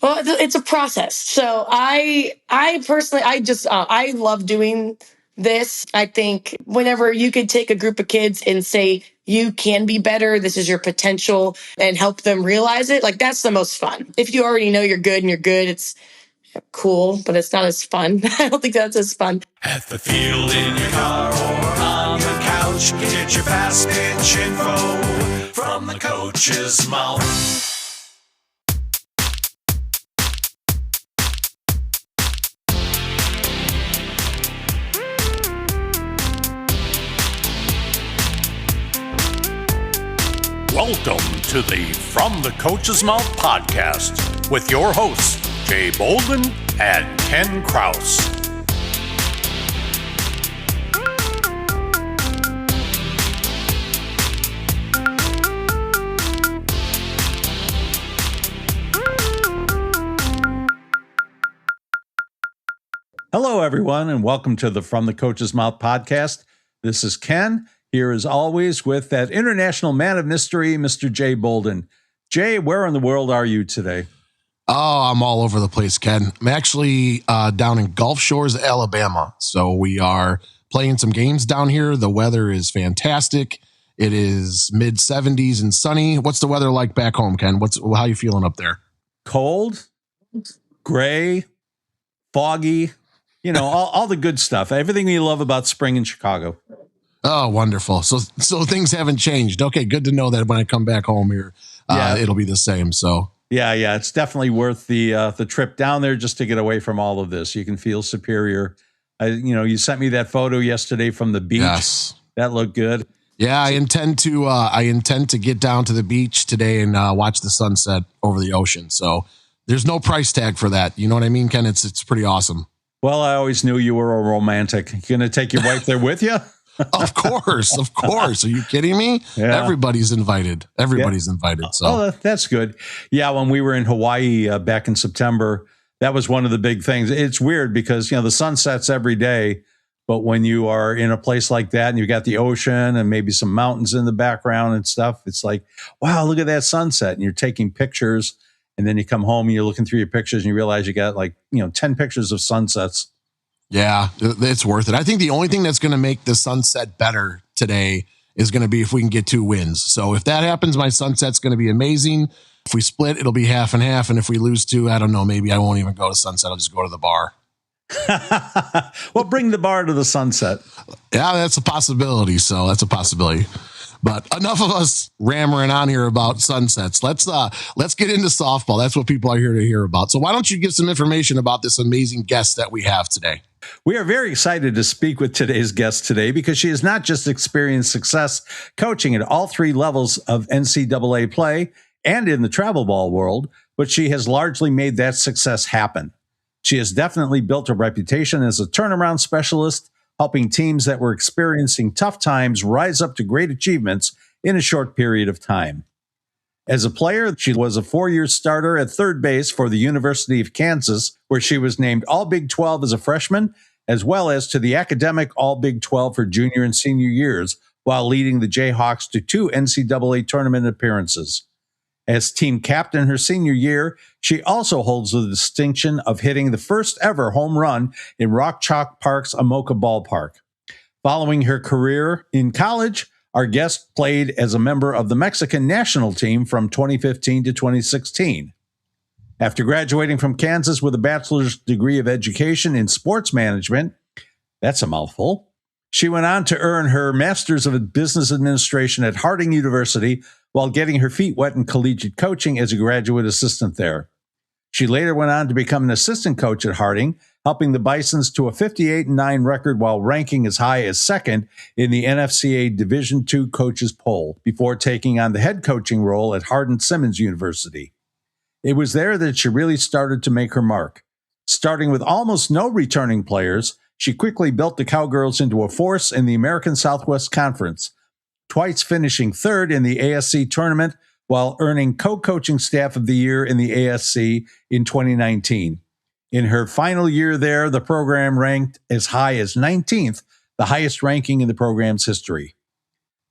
Well, it's a process. So I personally, I love doing this. I think whenever you could take a group of kids and say, you can be better, this is your potential, and help them realize it, like that's the most fun. If you already know you're good and you're good, it's cool, but it's not as fun. I don't think that's as fun. At the field, in your car, or on the couch, get your fast pitch info from the coach's mouth. Welcome to the From the Coach's Mouth podcast with your hosts, Jay Bolden and Ken Kraus. Hello, everyone, and welcome to the From the Coach's Mouth podcast. This is Ken. Here, as always, with that international man of mystery, Mr. Jay Bolden. Jay, where in the world are you today? Oh, I'm all over the place, Ken. I'm actually down in Gulf Shores, Alabama. So we are playing some games down here. The weather is fantastic. It is mid 70s and sunny. What's the weather like back home, Ken? How you feeling up there? Cold, gray, foggy, all the good stuff. Everything we love about spring in Chicago. Oh, wonderful. So things haven't changed. Okay, good to know that when I come back home here, it'll be the same. So yeah, it's definitely worth the trip down there just to get away from all of this. You can feel superior. You sent me that photo yesterday from the beach. Yes. That looked good. Yeah, I intend to get down to the beach today and watch the sunset over the ocean. So there's no price tag for that. You know what I mean, Ken? It's pretty awesome. Well, I always knew you were a romantic. You going to take your wife there with you? Of course. Are you kidding me? Yeah. Everybody's invited. Invited. So that's good. Yeah, when we were in Hawaii back in September, that was one of the big things. It's weird because the sun sets every day, but when you are in a place like that and you got the ocean and maybe some mountains in the background and stuff, it's like, wow, look at that sunset, and you're taking pictures, and then you come home and you're looking through your pictures and you realize you got 10 pictures of sunsets. Yeah, it's worth it. I think the only thing that's going to make the sunset better today is going to be if we can get 2 wins. So if that happens, my sunset's going to be amazing. If we split, it'll be half and half. And if we lose 2, I don't know, maybe I won't even go to sunset. I'll just go to the bar. Well, bring the bar to the sunset. Yeah, that's a possibility. But enough of us rammering on here about sunsets. Let's get into softball. That's what people are here to hear about. So why don't you give some information about this amazing guest that we have today? We are very excited to speak with today's guest today because she has not just experienced success coaching at all 3 levels of NCAA play and in the travel ball world, but she has largely made that success happen. She has definitely built a reputation as a turnaround specialist, helping teams that were experiencing tough times rise up to great achievements in a short period of time. As a player, she was a 4-year starter at third base for the University of Kansas, where she was named All Big 12 as a freshman, as well as to the academic All Big 12 for junior and senior years, while leading the Jayhawks to 2 NCAA tournament appearances. As team captain her senior year, she also holds the distinction of hitting the first ever home run in Rock Chalk Park's Amoca Ballpark. Following her career in college, our guest played as a member of the Mexican national team from 2015 to 2016. After graduating from Kansas with a bachelor's degree of education in sports management, that's a mouthful, she went on to earn her master's of business administration at Harding University while getting her feet wet in collegiate coaching as a graduate assistant there. She later went on to become an assistant coach at Harding, helping the Bisons to a 58-9 record while ranking as high as second in the NFCA Division II coaches poll before taking on the head coaching role at Hardin-Simmons University. It was there that she really started to make her mark. Starting with almost no returning players, she quickly built the Cowgirls into a force in the American Southwest Conference, twice finishing third in the ASC tournament while earning co-coaching staff of the year in the ASC in 2019. In her final year there, the program ranked as high as 19th, the highest ranking in the program's history.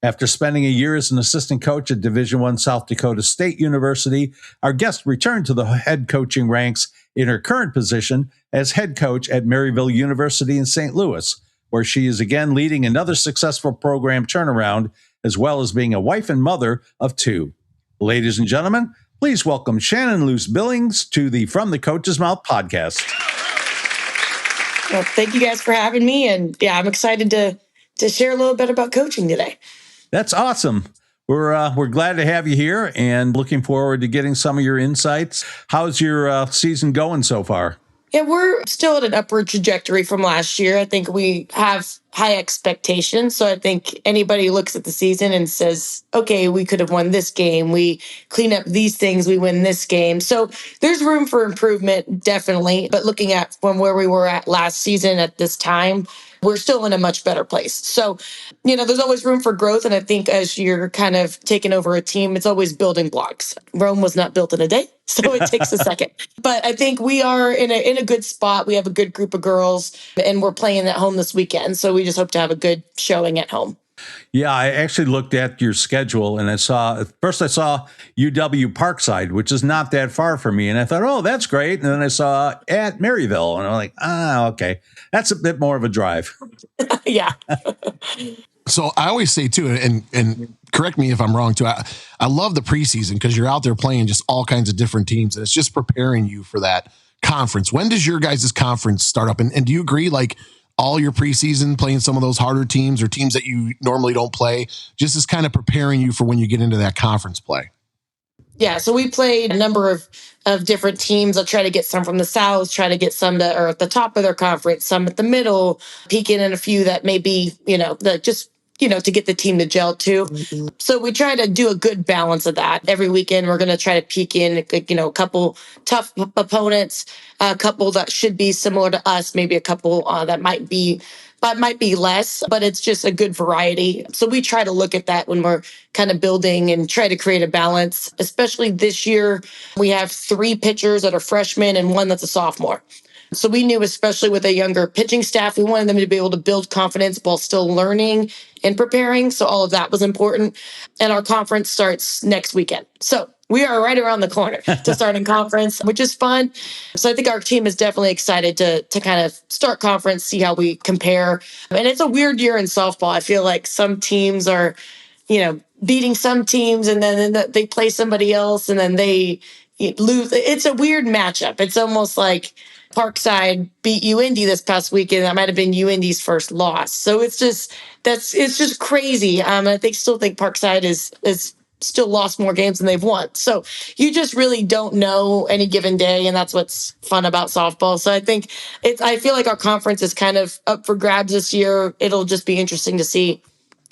After spending a year as an assistant coach at Division I South Dakota State University, our guest returned to the head coaching ranks in her current position as head coach at Maryville University in St. Louis, where she is again leading another successful program turnaround, as well as being a wife and mother of two. Ladies and gentlemen, please welcome Chanin Billings to the From the Coach's Mouth podcast. Well, thank you guys for having me. And yeah, I'm excited to share a little bit about coaching today. That's awesome. We're glad to have you here and looking forward to getting some of your insights. How's your season going so far? Yeah, we're still at an upward trajectory from last year. I think we have high expectations. So I think anybody looks at the season and says, okay, we could have won this game. We clean up these things. We win this game. So there's room for improvement, definitely. But looking at from where we were at last season at this time, we're still in a much better place. So, there's always room for growth. And I think as you're kind of taking over a team, it's always building blocks. Rome was not built in a day, so it takes a second. But I think we are in a good spot. We have a good group of girls, and we're playing at home this weekend. So we just hope to have a good showing at home. Yeah, I actually looked at your schedule and I saw UW Parkside, which is not that far from me. And I thought, oh, that's great. And then I saw at Maryville and I'm like, okay, that's a bit more of a drive. Yeah. So I always say too, and correct me if I'm wrong too. I love the preseason because you're out there playing just all kinds of different teams and it's just preparing you for that conference. When does your guys' conference start up? And do you agree, like, all your preseason playing some of those harder teams or teams that you normally don't play, just as kind of preparing you for when you get into that conference play? Yeah, so we played a number of different teams. I'll try to get some from the South, try to get some that are at the top of their conference, some at the middle, peeking in a few that maybe, that just, to get the team to gel too. Mm-hmm. So we try to do a good balance of that. Every weekend, we're going to try to peek in, a couple tough opponents, a couple that should be similar to us, maybe a couple that might be less, but it's just a good variety. So we try to look at that when we're kind of building and try to create a balance. Especially this year, we have 3 pitchers that are freshmen and 1 that's a sophomore. So we knew, especially with a younger pitching staff, we wanted them to be able to build confidence while still learning and preparing. So all of that was important. And our conference starts next weekend. So we are right around the corner to starting conference, which is fun. So I think our team is definitely excited to kind of start conference, see how we compare. And it's a weird year in softball. I feel like some teams are, beating some teams and then they play somebody else and then they lose. It's a weird matchup. It's almost like Parkside beat UND this past weekend. That might have been UND's first loss. So it's just crazy. I still think Parkside is still lost more games than they've won. So you just really don't know any given day, and that's what's fun about softball. So I feel like our conference is kind of up for grabs this year. It'll just be interesting to see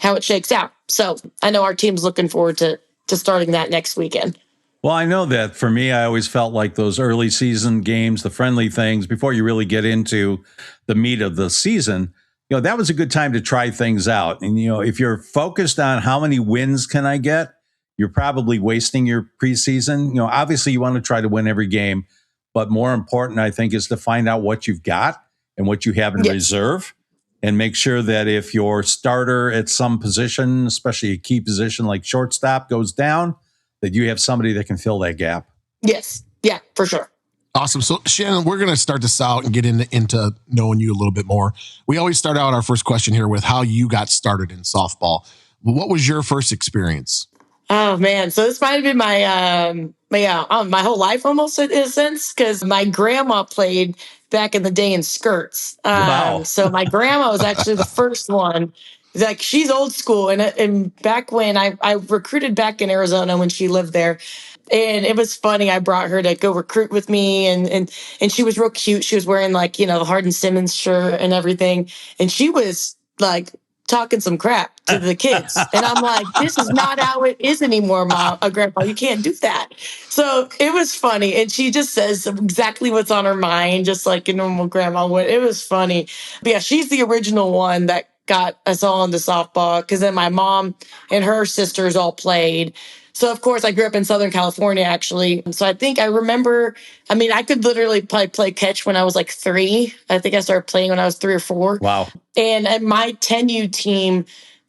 how it shakes out. So I know our team's looking forward to starting that next weekend. Well, I know that for me, I always felt like those early season games, the friendly things, before you really get into the meat of the season, that was a good time to try things out. And, if you're focused on how many wins can I get, you're probably wasting your preseason. Obviously you want to try to win every game, but more important, I think, is to find out what you've got and what you have in reserve and make sure that if your starter at some position, especially a key position like shortstop, goes down, that you have somebody that can fill that gap. Yes. Yeah, for sure. Awesome. So Chanin, we're going to start this out and get into knowing you a little bit more. We always start out our first question here with how you got started in softball. What was your first experience? Oh man. So this might have been my whole life almost in a sense, because my grandma played back in the day in skirts. Wow. So my grandma was actually the first one. Like, she's old school. And back when I recruited back in Arizona when she lived there. And it was funny. I brought her to go recruit with me and she was real cute. She was wearing the Hardin Simmons shirt and everything. And she was like talking some crap to the kids. And I'm like, this is not how it is anymore, Mom, Grandpa. You can't do that. So it was funny. And she just says exactly what's on her mind, just like a normal grandma would. It was funny. But yeah, she's the original one that got us all into softball, because then my mom and her sisters all played. So, of course, I grew up in Southern California, actually. So I think I remember, I could literally play catch when I was like 3. I think I started playing when I was 3 or 4. Wow. And at my 10U team,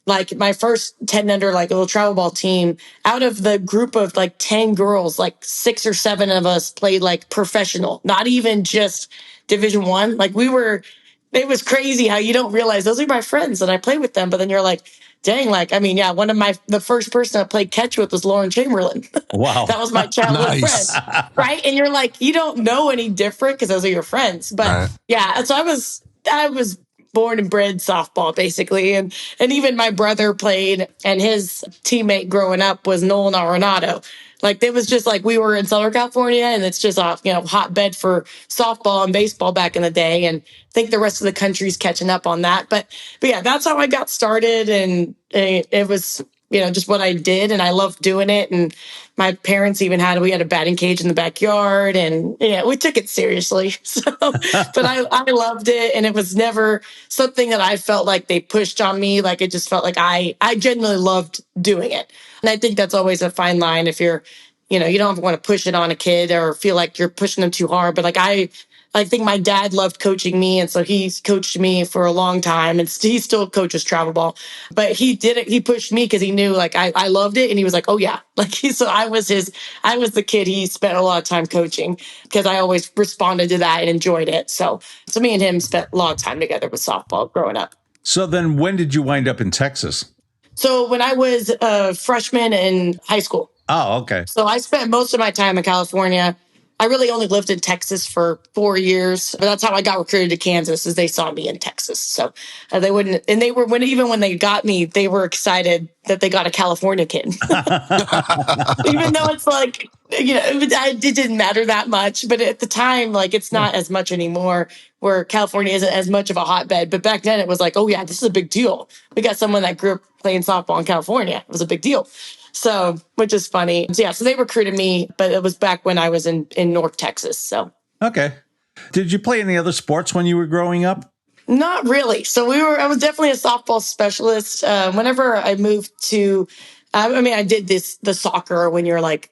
like my first 10 under like a little travel ball team, out of the group of like 10 girls, like 6 or 7 of us played like professional, not even just Division 1. Like it was crazy how you don't realize those are my friends and I play with them. But then you're like, dang, like, I mean, yeah, the first person I played catch with was Lauren Chamberlain. Wow. That was my childhood Nice. friend. Right. And you're like, you don't know any different because those are your friends. But Right. yeah, so I was born and bred softball basically. And even my brother played, and his teammate growing up was Nolan Arenado. Like it was just like we were in Southern California, and it's just a hotbed for softball and baseball back in the day. And I think the rest of the country's catching up on that. But yeah, that's how I got started, and it was just what I did, and I loved doing it. And my parents even we had a batting cage in the backyard, and we took it seriously. So, but I loved it, and it was never something that I felt like they pushed on me. Like it just felt like I genuinely loved doing it. And I think that's always a fine line if you don't want to push it on a kid or feel like you're pushing them too hard. But like I think my dad loved coaching me, and so he's coached me for a long time, and he still coaches travel ball. But he did it. He pushed me because he knew like I loved it, and he was like, "Oh yeah," like so I was the kid he spent a lot of time coaching because I always responded to that and enjoyed it. So me and him spent a lot of time together with softball growing up. So then, when did you wind up in Texas? So when I was a freshman in high school. Oh, okay. So I spent most of my time in California. I really only lived in Texas for 4 years, but that's how I got recruited to Kansas, is they saw me in Texas. So they wouldn't, and they were, even when they got me, they were excited that they got a California kid. Even though it's like, it didn't matter that much, but at the time, like it's not as much anymore, where California isn't as much of a hotbed. But back then it was like, oh yeah, this is a big deal. We got someone that grew up playing softball in California. It was a big deal. So, which is funny. So, yeah, so they recruited me, but it was back when I was in North Texas. So, okay. Did you play any other sports when you were growing up? Not really. So I was definitely a softball specialist. Whenever I moved to, I did the soccer when you're like,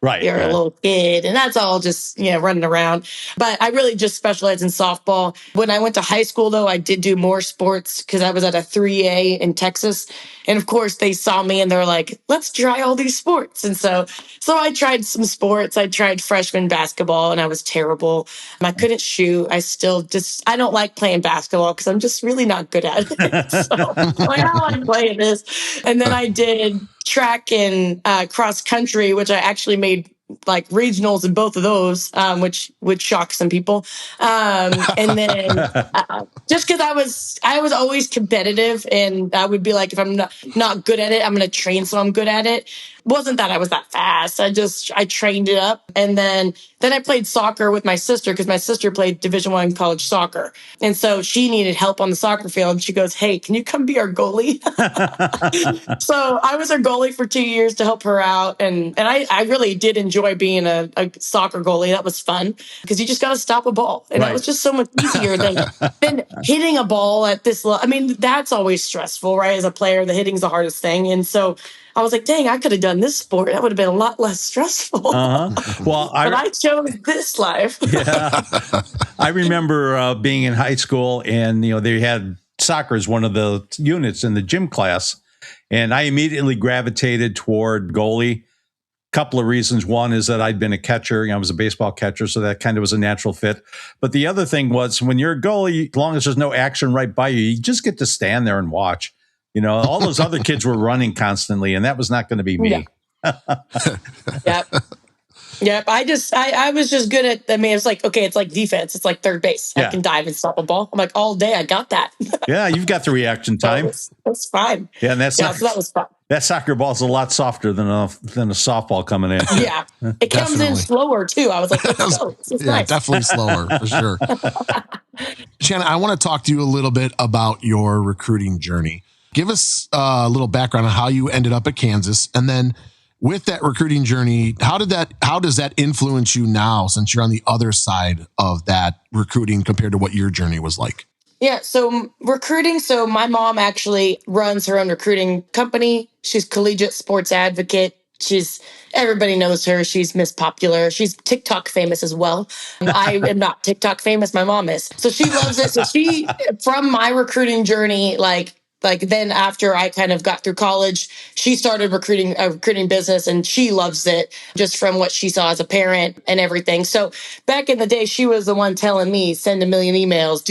right, you're a little kid, and that's all just, running around. But I really just specialized in softball. When I went to high school, though, I did do more sports because I was at a 3A in Texas. And of course, they saw me and they're like, let's try all these sports. And so I tried some sports. I tried freshman basketball, and I was terrible. I couldn't shoot. I don't like playing basketball because I'm just really not good at it. So like, I don't like playing this. And then I did track and cross country, which I actually made like regionals in both of those, which would shock some people. And then just because I was always competitive, and I would be like, if I'm not good at it, I'm going to train so I'm good at it. Wasn't that I was that fast. I trained it up. And then I played soccer with my sister because my sister played Division 1 college soccer. And so she needed help on the soccer field. And she goes, hey, can you come be our goalie? So I was her goalie for 2 years to help her out. And I really did enjoy being a soccer goalie. That was fun because you just got to stop a ball. And that was just so much easier than hitting a ball at this level. I mean, that's always stressful, right? As a player, the hitting's the hardest thing. And so I was like, dang, I could have done this sport. That would have been a lot less stressful. Well, but I chose this life. Yeah. I remember being in high school, and, they had soccer as one of the units in the gym class. And I immediately gravitated toward goalie. Couple of reasons. One is that I'd been a catcher. I was a baseball catcher, so that kind of was a natural fit. But the other thing was, when you're a goalie, as long as there's no action right by you, you just get to stand there and watch. All those other kids were running constantly, and that was not going to be me. Yeah. Yep. I was just good at, it's like, okay, it's like defense. It's like third base. I can dive and stop a ball. I'm like, all day I got that. Yeah, you've got the reaction time. That's fine. Yeah, and so that was fun. That soccer ball's a lot softer than a softball coming in. Yeah. It comes in slower, too. I was like, let's go. Nice. Definitely slower, for sure. Chanin, I want to talk to you a little bit about your recruiting journey. Give us a little background on how you ended up at Kansas, and then with that recruiting journey, how does that influence you now, since you're on the other side of that recruiting compared to what your journey was like? Yeah, so recruiting. So my mom actually runs her own recruiting company. She's collegiate sports advocate. Everybody knows her. She's Miss Popular. She's TikTok famous as well. I am not TikTok famous. My mom is. So she loves it. So from my recruiting journey, like, Like then after I kind of got through college, she started recruiting a recruiting business and she loves it just from what she saw as a parent and everything. So back in the day, she was the one telling me, send a million emails,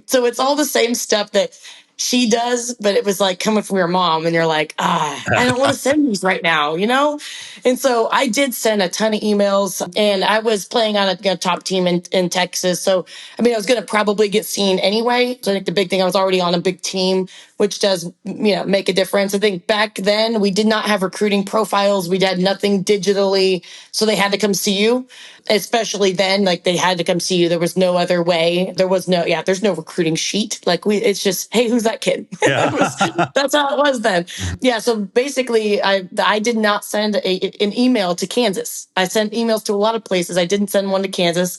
so it's all the same stuff that she does, but it was like coming from your mom and you're like, I don't want to send these right now, you know? And so I did send a ton of emails and I was playing on a top team in Texas. So, I mean, I was going to probably get seen anyway. So I think the big thing, I was already on a big team, which does, make a difference. I think back then we did not have recruiting profiles. We had nothing digitally. So they had to come see you, especially then, like they had to come see you. There was no other way. There's no recruiting sheet. Like it's just, hey, who's that kid? Yeah. That's how it was then. Yeah. So basically I did not send an email to Kansas. I sent emails to a lot of places. I didn't send one to Kansas.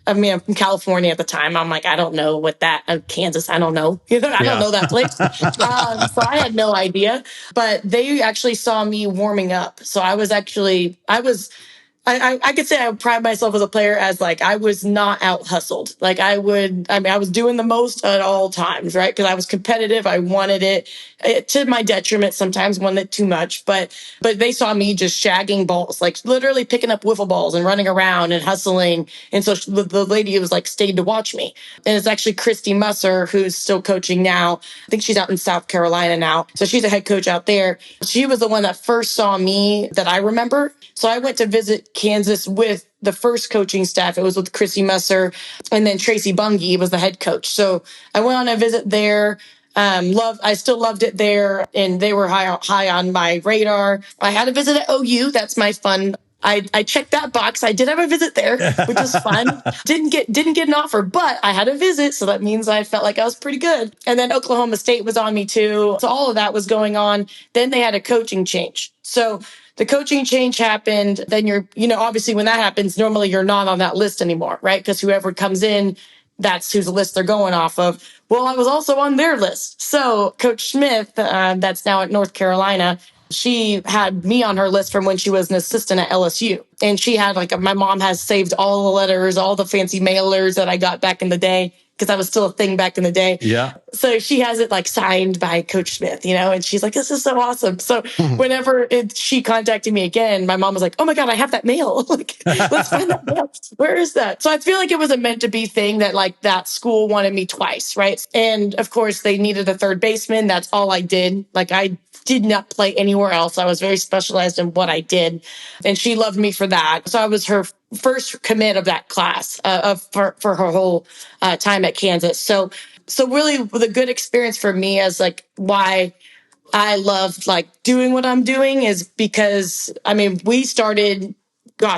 I mean, I'm from California at the time. I'm like, I don't know what that, Kansas, I don't know. I don't know that place. So I had no idea, but they actually saw me warming up. So I could say I would pride myself as a player as like I was not out hustled. Like I was doing the most at all times, right? Because I was competitive. I wanted it to my detriment. Sometimes wanted it too much, but they saw me just shagging balls, like literally picking up wiffle balls and running around and hustling. And so the lady was like stayed to watch me. And it's actually Christy Musser, who's still coaching now. I think she's out in South Carolina now. So she's a head coach out there. She was the one that first saw me that I remember. So I went to visit Kansas with the first coaching staff. It was with Chrissy Messer, and then Tracy Bungie was the head coach. So I went on a visit there. I still loved it there, and they were high on my radar. I had a visit at OU. That's my fun. I checked that box. I did have a visit there, which was fun. Didn't get an offer, but I had a visit, so that means I felt like I was pretty good. And then Oklahoma State was on me too. So all of that was going on. Then they had a coaching change. So the coaching change happened. Then obviously when that happens, normally you're not on that list anymore, right? Because whoever comes in, that's whose list they're going off of. Well, I was also on their list. So Coach Smith, that's now at North Carolina, she had me on her list from when she was an assistant at LSU. And she had my mom has saved all the letters, all the fancy mailers that I got back in the day, because I was still a thing back in the day. Yeah. So she has it signed by Coach Smith, and she's like, this is so awesome. So whenever she contacted me again, my mom was like, oh my God, I have that mail. Let's find that mail. Where is that? So I feel like it was a meant to be thing that that school wanted me twice, right? And of course they needed a third baseman. That's all I did. I did not play anywhere else. I was very specialized in what I did. And she loved me for that. So I was her first commit of that class for her whole time at Kansas. So really the good experience for me as why I loved doing what I'm doing is because, we started,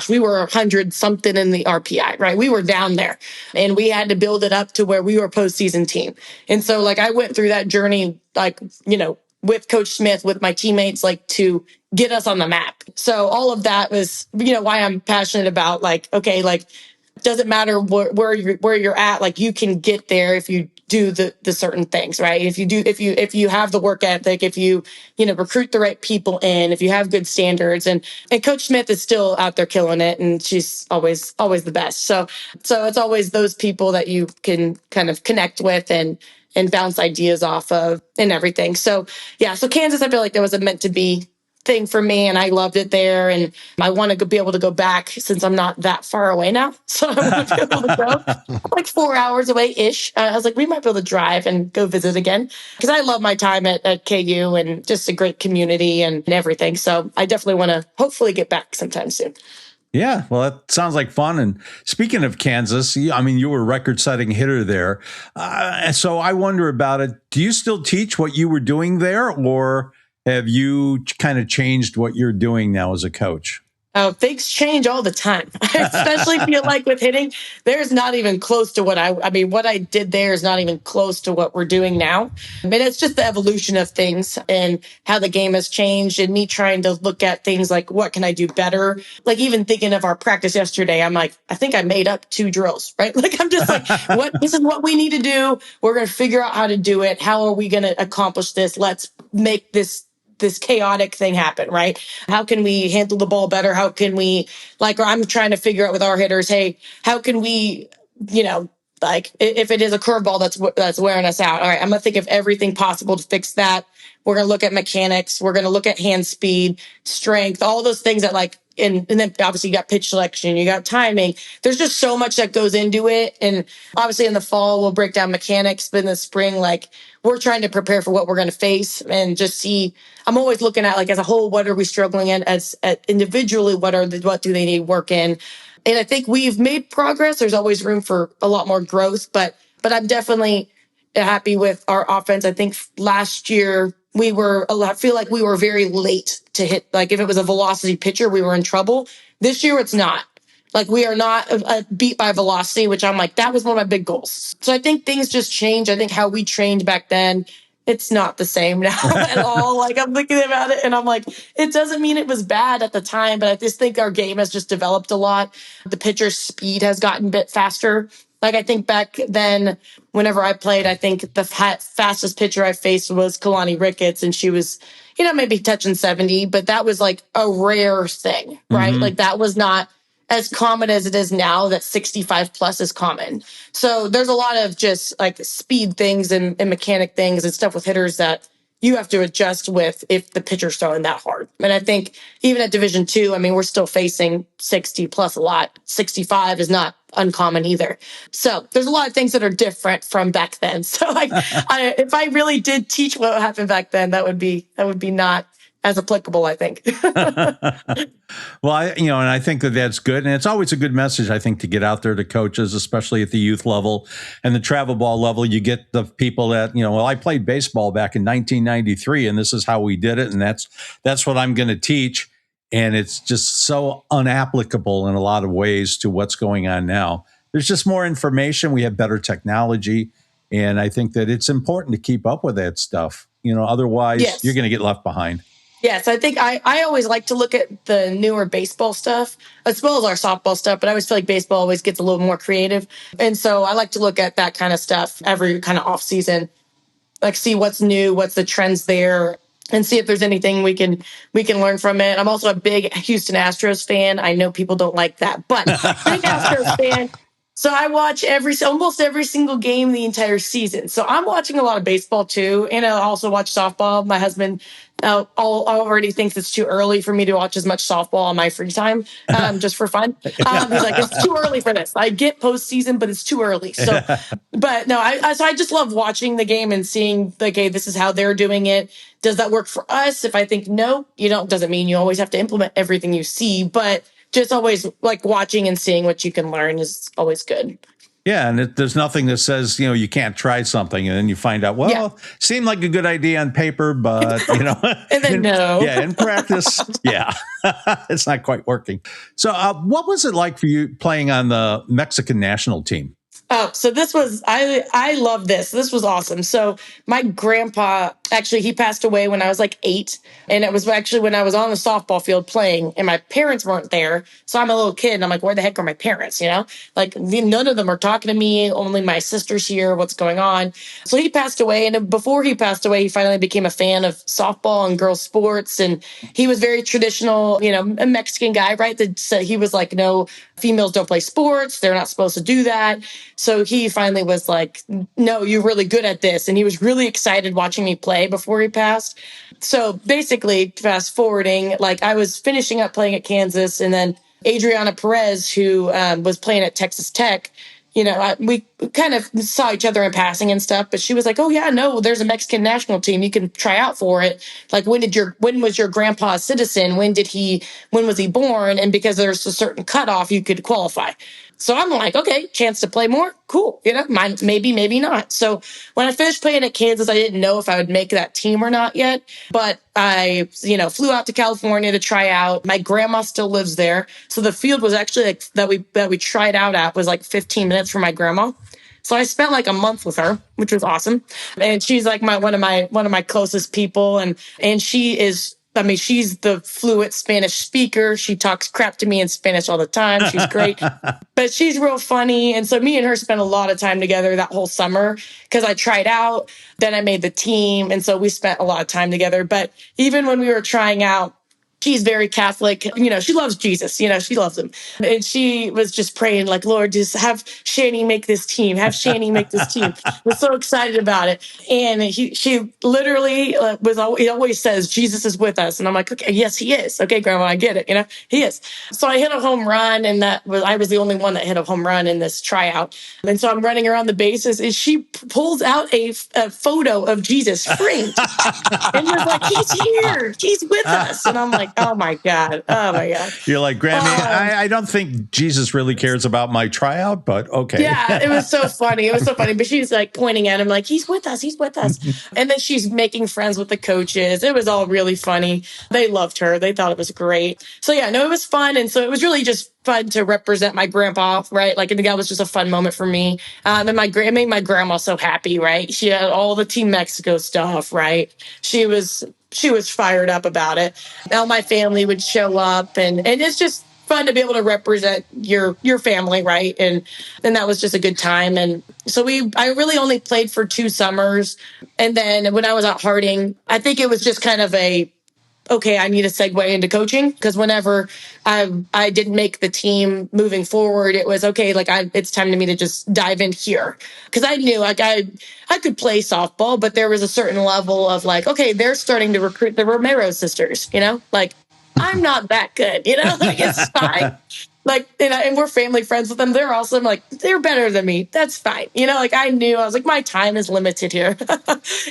we were 100 something in the RPI, right? We were down there and we had to build it up to where we were a postseason team. And so I went through that journey, with Coach Smith, with my teammates, to get us on the map. So all of that was, why I'm passionate about doesn't matter where you're at, you can get there if you do the certain things, right? If you have the work ethic, if you recruit the right people in, if you have good standards, and Coach Smith is still out there killing it, and she's always the best. So it's always those people that you can kind of connect with and bounce ideas off of and everything. So yeah, so Kansas, I feel like there was a meant to be thing for me, and I loved it there, and I want to be able to go back since I'm not that far away now. So I want to be able to go 4 hours away ish. I was like, we might be able to drive and go visit again, because I love my time at KU and just a great community and everything. So I definitely want to hopefully get back sometime soon. Yeah, well, that sounds like fun. And speaking of Kansas, you were a record-setting hitter there. So I wonder about it. Do you still teach what you were doing there, or have you kind of changed what you're doing now as a coach? Oh, things change all the time. I especially feel like with hitting, there's not even close to what what I did there is not even close to what we're doing now. It's just the evolution of things and how the game has changed, and me trying to look at things like, what can I do better? Even thinking of our practice yesterday, I'm like, I think I made up 2 drills, right? I'm just like, this is what we need to do. We're going to figure out how to do it. How are we going to accomplish this? Let's make this chaotic thing happen, right? How can we handle the ball better? How can we, or I'm trying to figure out with our hitters, hey, how can we, like if it is a curveball that's wearing us out, all right, I'm going to think of everything possible to fix that. We're going to look at mechanics. We're going to look at hand speed, strength, all those things that like, and then obviously you got pitch selection, you got timing. There's just so much that goes into it. And obviously in the fall, we'll break down mechanics, but in the spring, like we're trying to prepare for what we're going to face and just see. I'm always looking at like as a whole, what are we struggling in as individually? What do they need work in? And I think we've made progress. There's always room for a lot more growth, but I'm definitely happy with our offense. I think last year I feel like we were very late to hit. Like if it was a velocity pitcher, we were in trouble. This year, it's not. Like we are not beat by velocity, which I'm like, that was one of my big goals. So I think things just change. I think how we trained back then, it's not the same now at all. Like I'm thinking about it and I'm like, it doesn't mean it was bad at the time, but I just think our game has just developed a lot. The pitcher's speed has gotten a bit faster. Like I think back then, whenever I played, I think the fastest pitcher I faced was Kalani Ricketts, and she was, maybe touching 70, but that was like a rare thing, right? Mm-hmm. Like that was not as common as it is now, that 65 plus is common. So there's a lot of just like speed things and mechanic things and stuff with hitters that you have to adjust with if the pitcher's throwing that hard. And I think even at Division II, I mean, we're still facing 60 plus a lot. 65 is not uncommon either. So there's a lot of things that are different from back then. So like, if I really did teach what happened back then, that would be not as applicable, I think. Well, and I think that's good. And it's always a good message, I think, to get out there to coaches, especially at the youth level and the travel ball level. You get the people that, I played baseball back in 1993 and this is how we did it. And that's what I'm going to teach. And it's just so unapplicable in a lot of ways to what's going on now. There's just more information. We have better technology. And I think that it's important to keep up with that stuff. Otherwise Yes. You're going to get left behind. Yes, I think I always like to look at the newer baseball stuff as well as our softball stuff, but I always feel like baseball always gets a little more creative. And so I like to look at that kind of stuff every kind of off season, like see what's new, what's the trends there, and see if there's anything we can learn from it. I'm also a big Houston Astros fan. I know people don't like that, but big Astros fan. So I watch almost every single game the entire season. So I'm watching a lot of baseball too, and I also watch softball. My husband already thinks it's too early for me to watch as much softball on my free time, just for fun. He's like, it's too early for this. I get postseason, but it's too early. So, but no, I just love watching the game and seeing okay, this is how they're doing it. Does that work for us? If I think no, doesn't mean you always have to implement everything you see, but just always like watching and seeing what you can learn is always good. Yeah, and there's nothing that says, you can't try something, and then you find out, seemed like a good idea on paper, but, and then no. Yeah, in practice, yeah, it's not quite working. So what was it like for you playing on the Mexican national team? Oh, so this was, I love this. This was awesome. So my grandpa, actually, he passed away when I was like 8. And it was actually when I was on the softball field playing and my parents weren't there. So I'm a little kid and I'm like, where the heck are my parents? Like none of them are talking to me. Only my sister's here. What's going on? So he passed away. And before he passed away, he finally became a fan of softball and girls sports. And he was very traditional, a Mexican guy, right? That said he was like, no, females don't play sports. They're not supposed to do that. So he finally was like, no, you're really good at this. And he was really excited watching me play before he passed. So basically, fast forwarding, like I was finishing up playing at Kansas, and then Adriana Perez, who was playing at Texas Tech, we kind of saw each other in passing and stuff, but she was like, oh yeah, no, there's a Mexican national team. You can try out for it. Like, when was your grandpa a citizen? When was he born? And because there's a certain cutoff, you could qualify. So I'm like, okay, chance to play more. Cool. Maybe, maybe not. So when I finished playing at Kansas, I didn't know if I would make that team or not yet, but I, flew out to California to try out. My grandma still lives there. So the field was actually like that we tried out at was like 15 minutes from my grandma. So I spent like a month with her, which was awesome. And she's like one of my closest people. And she's the fluent Spanish speaker. She talks crap to me in Spanish all the time. She's great, but she's real funny. And so me and her spent a lot of time together that whole summer because I tried out, then I made the team. And so we spent a lot of time together. But even when we were trying out, She's very Catholic. She loves Jesus. She loves him. And she was just praying like, Lord, just have Shani make this team. Have Shani make this team. Was so excited about it. And she literally he always says, Jesus is with us. And I'm like, okay, yes, he is. Okay, Grandma, I get it. He is. So I hit a home run, and I was the only one that hit a home run in this tryout. And so I'm running around the bases, and she pulls out a photo of Jesus framed. And was like, he's here. He's with us. And I'm like, oh my God. You're like, Grammy, I don't think Jesus really cares about my tryout, but okay. Yeah, it was so funny. But she's like pointing at him like, he's with us. And then she's making friends with the coaches. It was all really funny. They loved her. They thought it was great. So yeah, no, it was fun. And so it was really just fun to represent my grandpa, right? Like, I think that was just a fun moment for me. And it made my grandma so happy, right? She had all the Team Mexico stuff, right? She was fired up about it. All my family would show up, and it's just fun to be able to represent your family, right? And that was just a good time. And so I really only played for 2 summers. And then when I was at Harding, I think it was just kind of okay, I need to segue into coaching, because whenever I didn't make the team moving forward, it was okay, like it's time to me to just dive in here. Because I knew like I could play softball, but there was a certain level of like, okay, they're starting to recruit the Romero sisters, like I'm not that good, like it's fine. Like, and we're family friends with them. They're awesome. Like, they're better than me. That's fine. Like I was like, my time is limited here.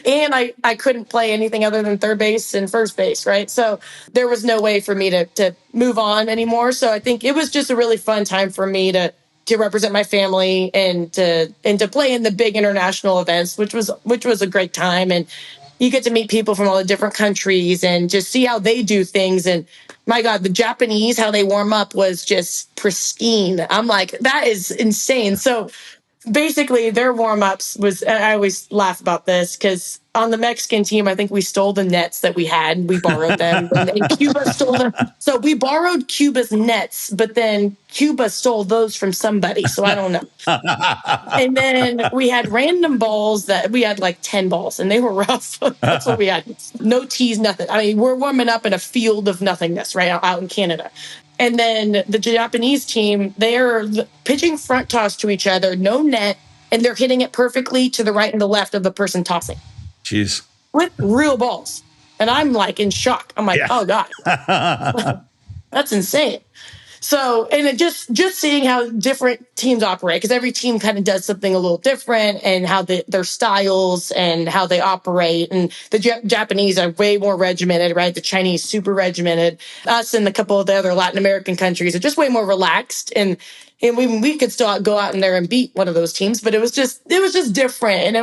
And I couldn't play anything other than third base and first base. Right. So there was no way for me to move on anymore. So I think it was just a really fun time for me to represent my family and to play in the big international events, which was a great time. And you get to meet people from all the different countries and just see how they do things. And my God, the Japanese, how they warm up was just pristine. I'm like, that is insane. So basically their warm-ups was, I always laugh about this because on the Mexican team, I think we stole the nets that we had. We borrowed them. And Cuba stole them. So we borrowed Cuba's nets, but then Cuba stole those from somebody. So I don't know. And then we had random balls that we had like 10 balls, and they were rough. That's what we had. No tees, nothing. I mean, we're warming up in a field of nothingness, right, out in Canada. And then the Japanese team, they're pitching front toss to each other, no net, and they're hitting it perfectly to the right and the left of the person tossing. Jeez. With real balls. And I'm like in shock. I'm like, Oh God, that's insane. So, and it just seeing how different teams operate, because every team kind of does something a little different, and how their styles and how they operate. And the Japanese are way more regimented, right? The Chinese super regimented. Us and a couple of the other Latin American countries are just way more relaxed. And we could still go out in there and beat one of those teams, but it was just different, and it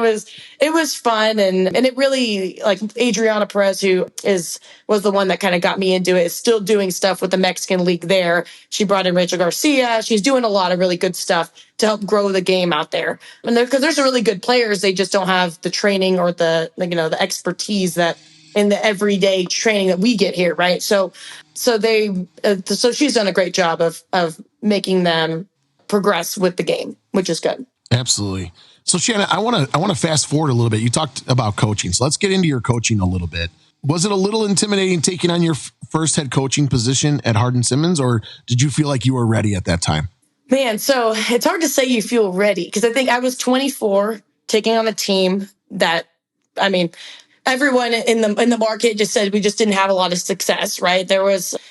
was fun, and it really, like, Adriana Perez, who was the one that kind of got me into it, is still doing stuff with the Mexican league there. She brought in Rachel Garcia. She's doing a lot of really good stuff to help grow the game out there, and because there's some really good players, they just don't have the training or the expertise that in the everyday training that we get here, right? So she's done a great job of making them progress with the game, which is good. Absolutely. So Shannon, I want to fast forward a little bit. You talked about coaching, so let's get into your coaching a little bit. Was it a little intimidating taking on your first head coaching position at Hardin-Simmons, or did you feel like you were ready at that time? Man, so it's hard to say you feel ready, because I think I was 24 taking on a team that, I mean, everyone in the market just said we just didn't have a lot of success, right?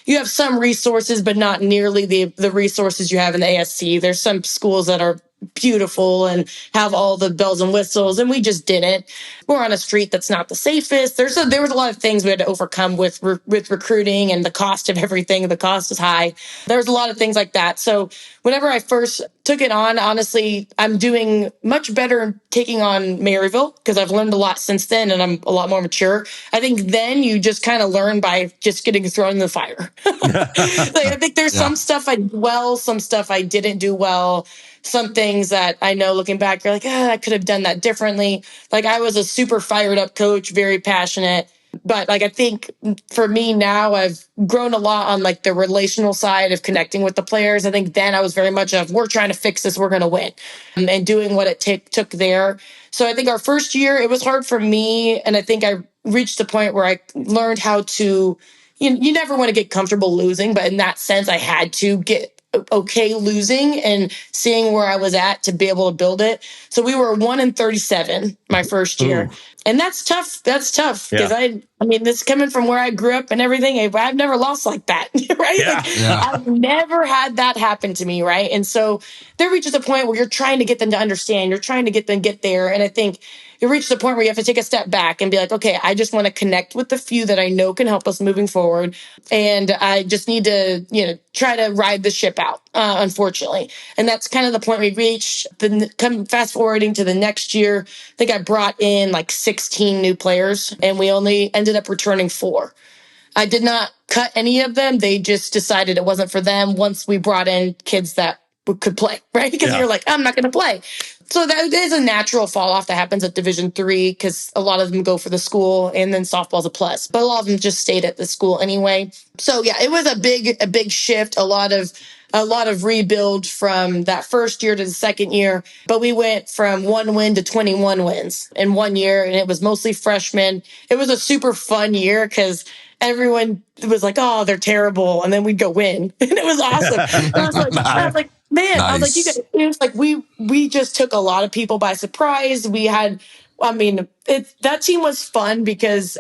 You have some resources, but not nearly the resources you have in the ASC. There's some schools that are beautiful and have all the bells and whistles, and we just didn't. We're on a street that's not the safest. There was a lot of things we had to overcome with recruiting, and the cost of everything. The cost is high. There's a lot of things like that. So whenever I first took it on, honestly, I'm doing much better taking on Maryville, because I've learned a lot since then, and I'm a lot more mature. I think then you just kind of learn by just getting thrown in the fire. I think there's some stuff I did well, some stuff I didn't do well. Some things that I know looking back, you're like, I could have done that differently. Like, I was a super fired up coach, very passionate. But like, I think for me now, I've grown a lot on like the relational side of connecting with the players. I think then I was very much of, we're trying to fix this, we're going to win, and doing what it took there. So I think our first year, it was hard for me. And I think I reached the point where I learned how to, you never want to get comfortable losing, but in that sense, I had to get okay losing and seeing where I was at to be able to build it. So we were 1-37 my first year. Ooh. And that's tough. That's tough because Yeah. I mean, this coming from where I grew up and everything, I've never lost like that, right? Yeah. Like Yeah. I've never had that happen to me, right? And so there reaches a point where you're trying to get them to understand, you're trying to get them to get there. And I think it reaches a point where you have to take a step back and be like, okay, I just want to connect with the few that I know can help us moving forward. And I just need to, try to ride the ship out, unfortunately. And that's kind of the point we reached. Fast forwarding to the next year, I think I brought in like 16 new players and we only ended up returning 4. I did not cut any of them. They just decided it wasn't for them once we brought in kids that could play, right? Because you're like, I'm not going to play. So that is a natural fall off that happens at Division III because a lot of them go for the school and then softball's a plus. But a lot of them just stayed at the school anyway. So yeah, it was a big shift, a lot of rebuild from that first year to the second year. But we went from 1 win to 21 wins in 1 year, and it was mostly freshmen. It was a super fun year because everyone was like, "Oh, they're terrible," and then we'd go win, and it was awesome. I was like, man, I was like, you guys, it was like we just took a lot of people by surprise. That team was fun because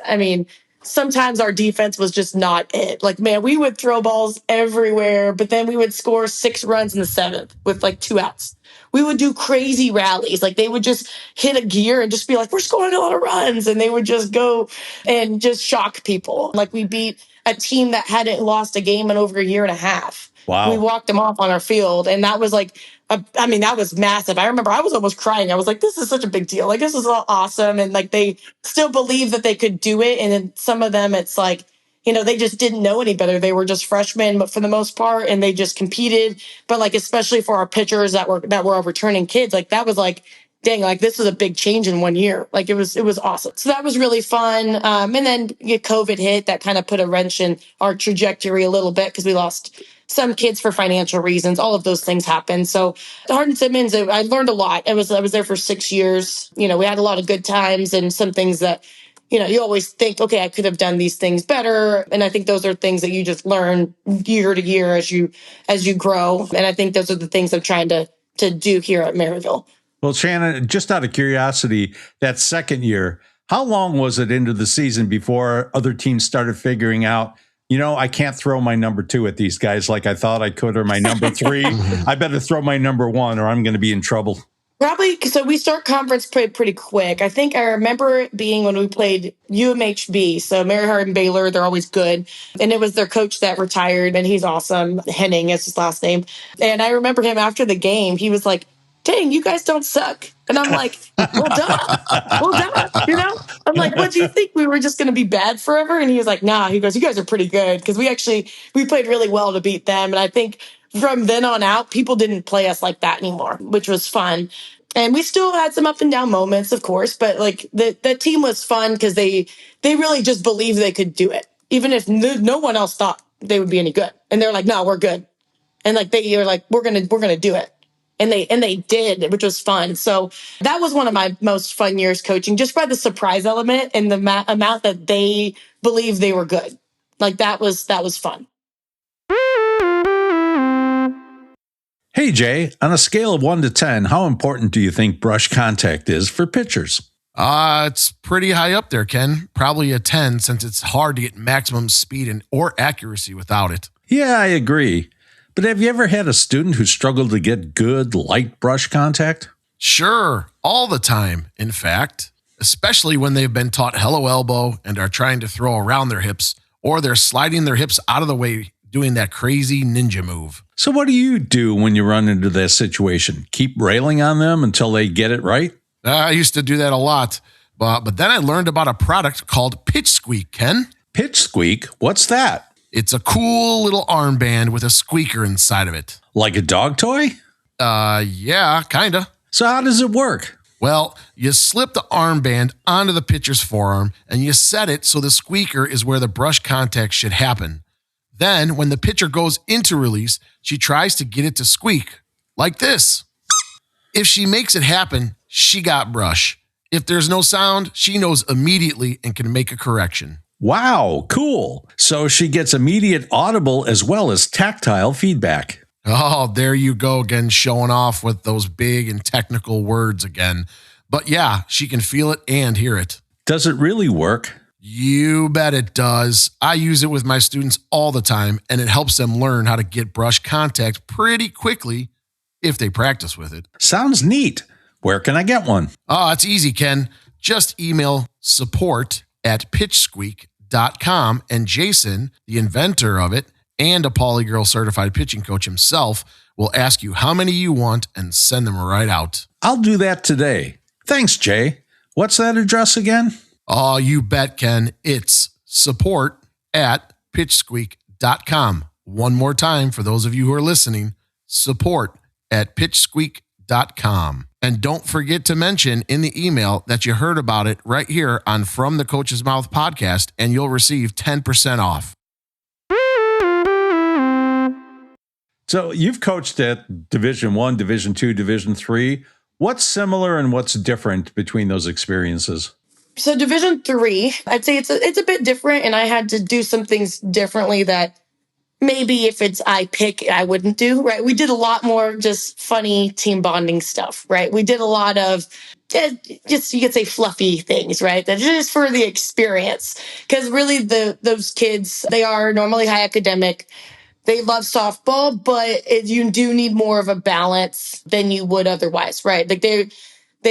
sometimes our defense was just not it. Like, man, we would throw balls everywhere, but then we would score 6 runs in the 7th with like 2 outs. We would do crazy rallies. Like they would just hit a gear and just be like, we're scoring a lot of runs. And they would just go and just shock people. Like we beat a team that hadn't lost a game in over a year and a half. Wow. We walked them off on our field. And that was like, that was massive. I remember I was almost crying. I was like, this is such a big deal. Like, this is all awesome. And like, they still believe that they could do it. And then some of them, it's like, they just didn't know any better. They were just freshmen, but for the most part, and they just competed. But like, especially for our pitchers that were our returning kids, like that was like, dang, like this was a big change in 1 year. Like it was awesome. So that was really fun. And then COVID hit, that kind of put a wrench in our trajectory a little bit because we lost some kids for financial reasons. All of those things happen. So Hardin-Simmons, I learned a lot. I was there for 6 years. We had a lot of good times and some things that, you always think, okay, I could have done these things better. And I think those are things that you just learn year to year as you grow. And I think those are the things I'm trying to do here at Maryville. Well, Shannon, just out of curiosity, that second year, how long was it into the season before other teams started figuring out, I can't throw my number 2 at these guys like I thought I could, or my number 3. I better throw my number 1 or I'm going to be in trouble. Probably, so we start conference play pretty quick. I think I remember it being when we played UMHB, so Mary Hardin Baylor, they're always good. And it was their coach that retired, and he's awesome. Henning is his last name. And I remember him after the game, he was like, dang, you guys don't suck. And I'm like, well done, I'm like, what do you think? We were just going to be bad forever? And he was like, nah, he goes, you guys are pretty good. Because we played really well to beat them. And I think from then on out, people didn't play us like that anymore, which was fun. And we still had some up and down moments, of course, but like the team was fun because they really just believed they could do it. Even if no one else thought they would be any good. And they're like, no, we're good. And like you're like, we're gonna do it. And they did, which was fun. So that was one of my most fun years coaching, just by the surprise element and the amount that they believed they were good. Like that was fun. Hey, Jay, on a scale of 1 to 10, how important do you think brush contact is for pitchers? It's pretty high up there, Ken. Probably a 10, since it's hard to get maximum speed or accuracy without it. Yeah, I agree. But have you ever had a student who struggled to get good light brush contact? Sure, all the time, in fact, especially when they've been taught hello elbow and are trying to throw around their hips, or they're sliding their hips out of the way, doing that crazy ninja move. So what do you do when you run into that situation? Keep railing on them until they get it right? I used to do that a lot, but then I learned about a product called Pitch Squeak, Ken. Pitch Squeak? What's that? It's a cool little armband with a squeaker inside of it. Like a dog toy? Yeah, kinda. So how does it work? Well, you slip the armband onto the pitcher's forearm and you set it so the squeaker is where the brush contact should happen. Then, when the pitcher goes into release, she tries to get it to squeak, like this. If she makes it happen, she got brush. If there's no sound, she knows immediately and can make a correction. Wow, cool. So she gets immediate audible as well as tactile feedback. Oh, there you go again, showing off with those big and technical words again. But yeah, she can feel it and hear it. Does it really work? You bet it does. I use it with my students all the time, and it helps them learn how to get brush contact pretty quickly if they practice with it. Sounds neat. Where can I get one? Oh, it's easy, Ken. Just email support@pitchsqueak.com, and Jason, the inventor of it, and a Polygirl certified pitching coach himself, will ask you how many you want and send them right out. I'll do that today. Thanks, Jay. What's that address again? Oh, you bet, Ken. It's support@pitchsqueak.com. One more time for those of you who are listening, support@pitchsqueak.com. And don't forget to mention in the email that you heard about it right here on From the Coach's Mouth podcast, and you'll receive 10% off. So you've coached at Division I, Division II, Division III. What's similar and what's different between those experiences? So Division III, I'd say it's a bit different, and I had to do some things differently that maybe if it's I pick, I wouldn't do, right? We did a lot more just funny team bonding stuff, right? We did a lot of just, you could say, fluffy things, right? That's just for the experience. Because really those kids, they are normally high academic. They love softball, but you do need more of a balance than you would otherwise, right? Like they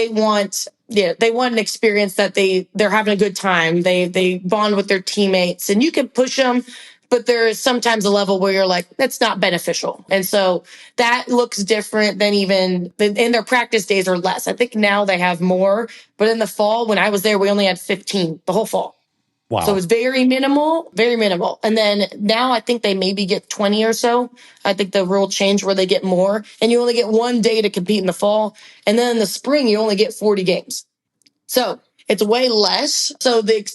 want an experience that they're having a good time. They bond with their teammates, and you can push them, but there is sometimes a level where you're like, that's not beneficial. And so that looks different than even in their practice days or less. I think now they have more, but in the fall, when I was there, we only had 15 the whole fall. Wow. So it's very minimal, very minimal. And then now I think they maybe get 20 or so. I think the rule changed where they get more, and you only get one day to compete in the fall. And then in the spring, you only get 40 games. So it's way less. So there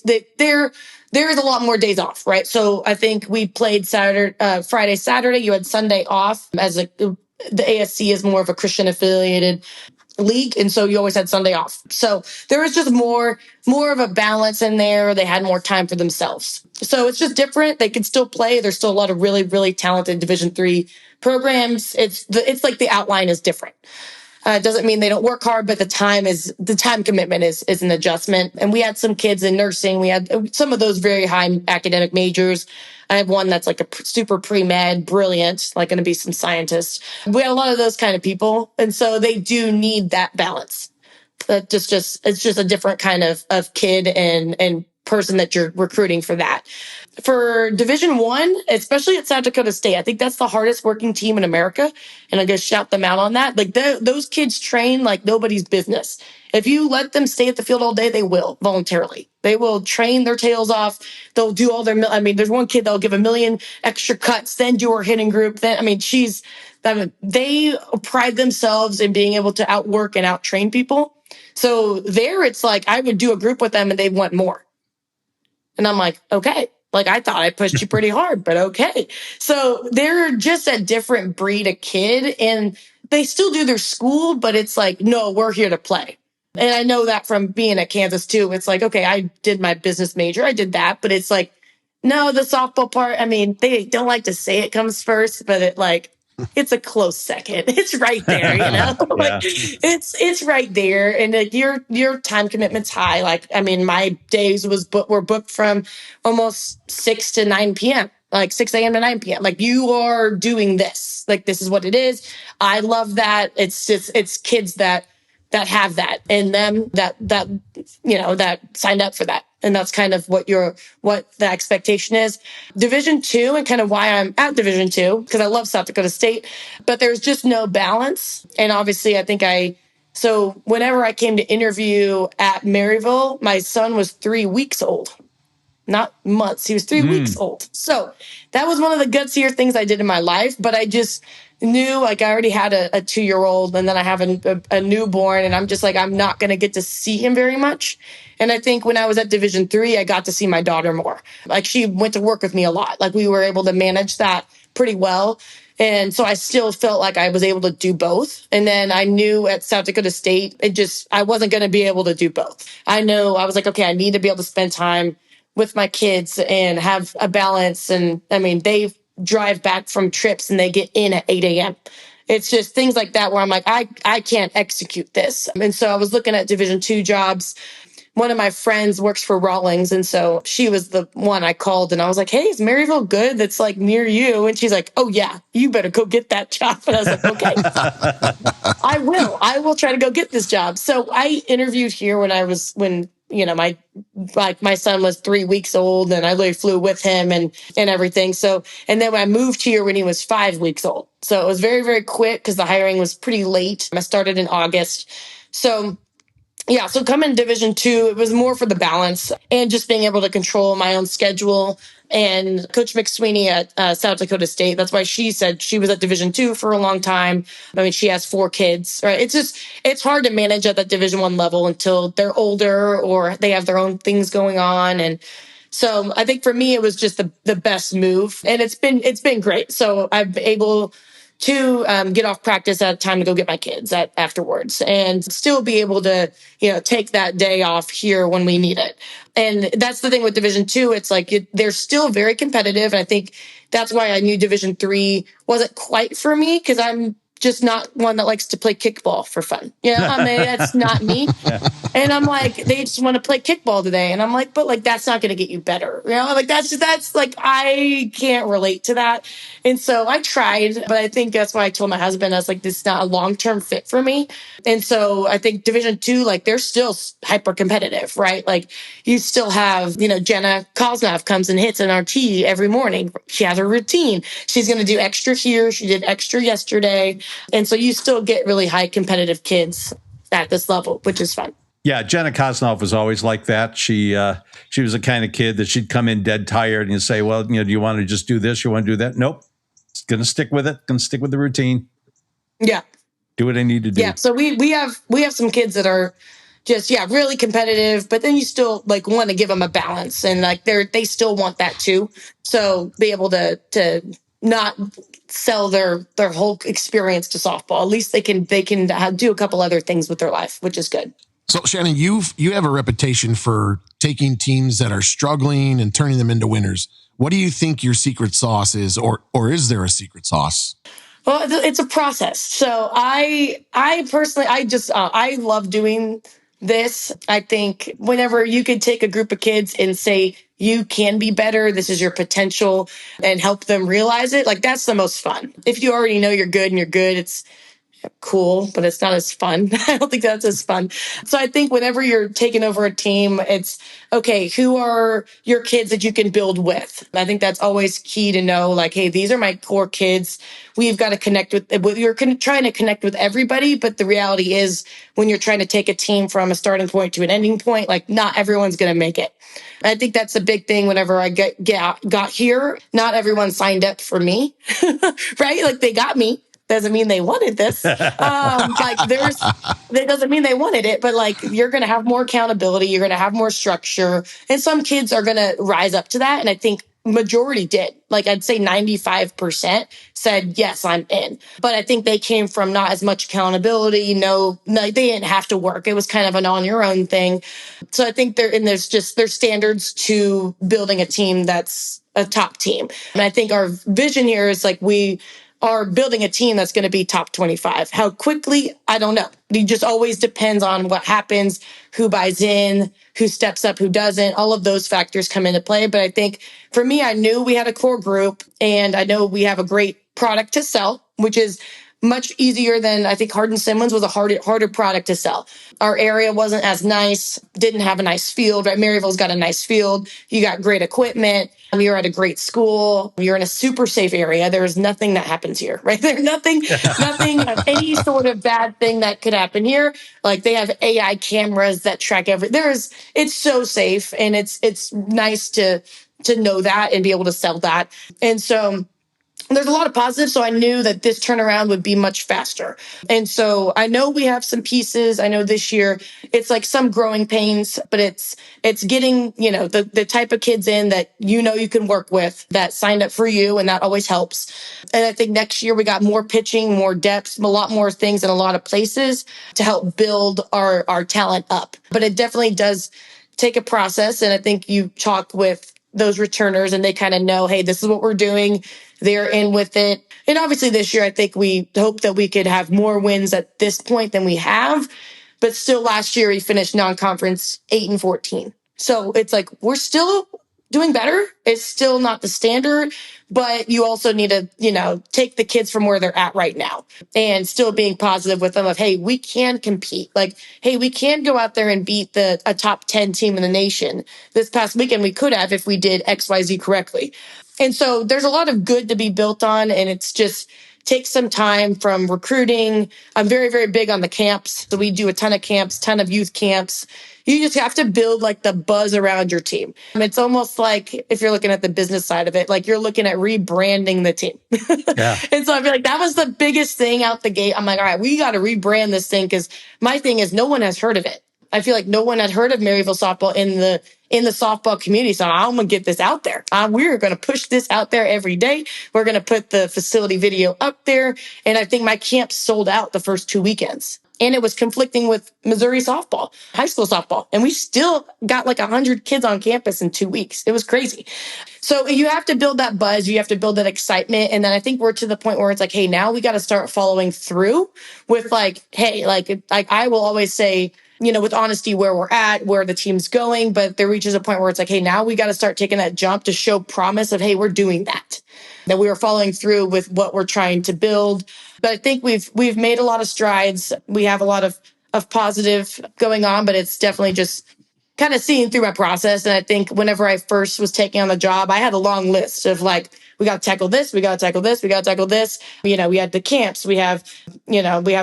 is a lot more days off, right? So I think we played Friday, Saturday. You had Sunday off the ASC is more of a Christian affiliated league, and so you always had Sunday off. So there was just more of a balance in there. They had more time for themselves. So it's just different. They can still play. There's still a lot of really, really talented Division III programs. It's like the outline is different. It doesn't mean they don't work hard, but the time commitment is an adjustment. And we had some kids in nursing. We had some of those very high academic majors. I have one that's like a super pre-med, brilliant, like going to be some scientist. We had a lot of those kind of people. And so they do need that balance. It's just a different kind of kid and person that you're recruiting for that. For Division I, especially at South Dakota State, I think that's the hardest working team in America. And I just shout them out on that. Like those kids train like nobody's business. If you let them stay at the field all day, they will voluntarily. They will train their tails off. They'll do all their, there's one kid that'll give 1 million extra cuts, then do her hitting group. They pride themselves in being able to outwork and outtrain people. So there it's like, I would do a group with them and they want more. And I'm like, okay. Like, I thought I pushed you pretty hard, but okay. So they're just a different breed of kid, and they still do their school, but it's like, no, we're here to play. And I know that from being at Kansas too. It's like, okay, I did my business major. I did that, but it's like, no, the softball part, they don't like to say it comes first, but it's a close second. It's right there, you know. Yeah. It's right there, and your time commitment's high. My days were booked from almost 6 to 9 p.m. 6 a.m. to 9 p.m. You are doing this. This is what it is. I love that. It's kids that have that in them that signed up for that. And that's kind of what the expectation is. Division II, and kind of why I'm at Division II, because I love South Dakota State, but there's just no balance. And obviously so whenever I came to interview at Maryville, my son was 3 weeks old. Not months. He was 3 weeks old. So that was one of the gutsier things I did in my life. But I just knew, I already had a 2-year-old, and then I have a newborn, and I'm just like, I'm not going to get to see him very much. And I think when I was at Division III, I got to see my daughter more. She went to work with me a lot. We were able to manage that pretty well. And so I still felt like I was able to do both. And then I knew at South Dakota State, I wasn't going to be able to do both. I know I was like, okay, I need to be able to spend time with my kids and have a balance. And I mean, they drive back from trips and they get in at 8 a.m. It's just things like that where I'm like, I can't execute this. And so I was looking at Division II jobs. One of my friends works for Rawlings. And so she was the one I called and I was like, hey, is Maryville good? That's like near you. And she's like, oh yeah, you better go get that job. And I was like, okay, I will try to go get this job. So I interviewed here when my son was 3 weeks old and I literally flew with him and everything. So, and then when I moved here when he was 5 weeks old. So it was very, very quick because the hiring was pretty late. I started in August. So yeah, so coming to Division II, it was more for the balance and just being able to control my own schedule. And Coach McSweeney at South Dakota State, that's why she said she was at Division II for a long time. I mean, she has 4 kids, right? It's hard to manage at that Division I level until they're older or they have their own things going on. And so I think for me, it was just the best move. And it's been great. So I'm able to get off practice at time to go get my kids afterwards and still be able to, take that day off here when we need it. And that's the thing with Division II. It's like they're still very competitive. And I think that's why I knew Division III wasn't quite for me because I'm just not one that likes to play kickball for fun. I mean, that's not me. And I'm like, they just want to play kickball today. And I'm like, but like, that's not going to get you better. Like that's like, I can't relate to that. And so I tried, but I think that's why I told my husband, I was like, this is not a long-term fit for me. And so I think Division II, like they're still hyper competitive, right? Like you still have, Jenna Kosnov comes and hits an RT every morning. She has a routine. She's going to do extra here. She did extra yesterday. And so you still get really high competitive kids at this level, which is fun. Yeah, Jenna Kosnov was always like that. She was the kind of kid that she'd come in dead tired and you say, well, do you want to just do this? You want to do that? Nope. It's going to stick with it. Going to stick with the routine. Yeah. Do what I need to do. Yeah. So we have some kids that are just, really competitive, but then you still like want to give them a balance and like they still want that too. So be able to not sell their whole experience to softball. At least they can do a couple other things with their life, which is good. So Chanin, you have a reputation for taking teams that are struggling and turning them into winners. What do you think your secret sauce is, or is there a secret sauce? Well, it's a process. So I personally, I love doing this. I think whenever you could take a group of kids and say, you can be better, this is your potential, and help them realize it, like that's the most fun. If you already know you're good, it's cool, but it's not as fun. I don't think that's as fun. So I think whenever you're taking over a team, it's okay, who are your kids that you can build with? I think that's always key to know, like, hey, these are my core kids. We've got to connect with, you're trying to connect with everybody. But the reality is when you're trying to take a team from a starting point to an ending point, like not everyone's going to make it. I think that's a big thing. Whenever I got here, not everyone signed up for me, right? Like they got me. Doesn't mean they wanted this. That doesn't mean they wanted it, but like you're going to have more accountability. You're going to have more structure. And some kids are going to rise up to that. And I think majority did. Like I'd say 95% said, yes, I'm in. But I think they came from not as much accountability. No, they didn't have to work. It was kind of an on your own thing. So I think there's standards to building a team that's a top team. And I think our vision here is like we are building a team that's going to be top 25. How quickly? I don't know. It just always depends on what happens, who buys in, who steps up, who doesn't. All of those factors come into play. But I think for me, I knew we had a core group and I know we have a great product to sell, which is much easier than I think Hardin Simmons was a harder product to sell. Our area wasn't as nice, didn't have a nice field, right? Maryville's got a nice field. You got great equipment. You're at a great school. You're in a super safe area. There is nothing that happens here, right? There's nothing, any sort of bad thing that could happen here. Like they have AI cameras that track it's so safe and it's nice to know that and be able to sell that. And so there's a lot of positives. So I knew that this turnaround would be much faster. And so I know we have some pieces. I know this year it's like some growing pains, but it's getting, the type of kids in that, you can work with that signed up for you. And that always helps. And I think next year we got more pitching, more depth, a lot more things in a lot of places to help build our talent up. But it definitely does take a process, and I think you talk with those returners and they kind of know, hey, this is what we're doing. They're in with it. And obviously this year, I think we hope that we could have more wins at this point than we have. But still last year, we finished non-conference 8-14. So it's like, we're still doing better. It's still not the standard, but you also need to, take the kids from where they're at right now and still being positive with them of, hey, we can compete. Like, hey, we can go out there and beat a top 10 team in the nation. This past weekend, we could have if we did XYZ correctly. And so there's a lot of good to be built on, and it's just takes some time from recruiting. I'm very, very big on the camps. So we do a ton of camps, ton of youth camps. You just have to build like the buzz around your team. And it's almost like if you're looking at the business side of it, like you're looking at rebranding the team. Yeah. And so I feel like that was the biggest thing out the gate. I'm like, all right, we got to rebrand this thing, because my thing is no one has heard of it. I feel like no one had heard of Maryville softball in the softball community. So I'm going to get this out there. We're going to push this out there every day. We're going to put the facility video up there. And I think my camp sold out the first 2 weekends. And it was conflicting with Missouri softball, high school softball. And we still got like 100 kids on campus in 2 weeks. It was crazy. So you have to build that buzz. You have to build that excitement. And then I think we're to the point where it's like, hey, now we got to start following through with like, hey, like I will always say, with honesty, where we're at, where the team's going. But there reaches a point where it's like, hey, now we got to start taking that jump to show promise of, hey, we're doing that we are following through with what we're trying to build. But I think we've made a lot of strides. We have a lot of positive going on, but it's definitely just kind of seeing through my process. And I think whenever I first was taking on the job, I had a long list of like, we got to tackle this, we got to tackle this, we got to tackle this. We had the camps, we have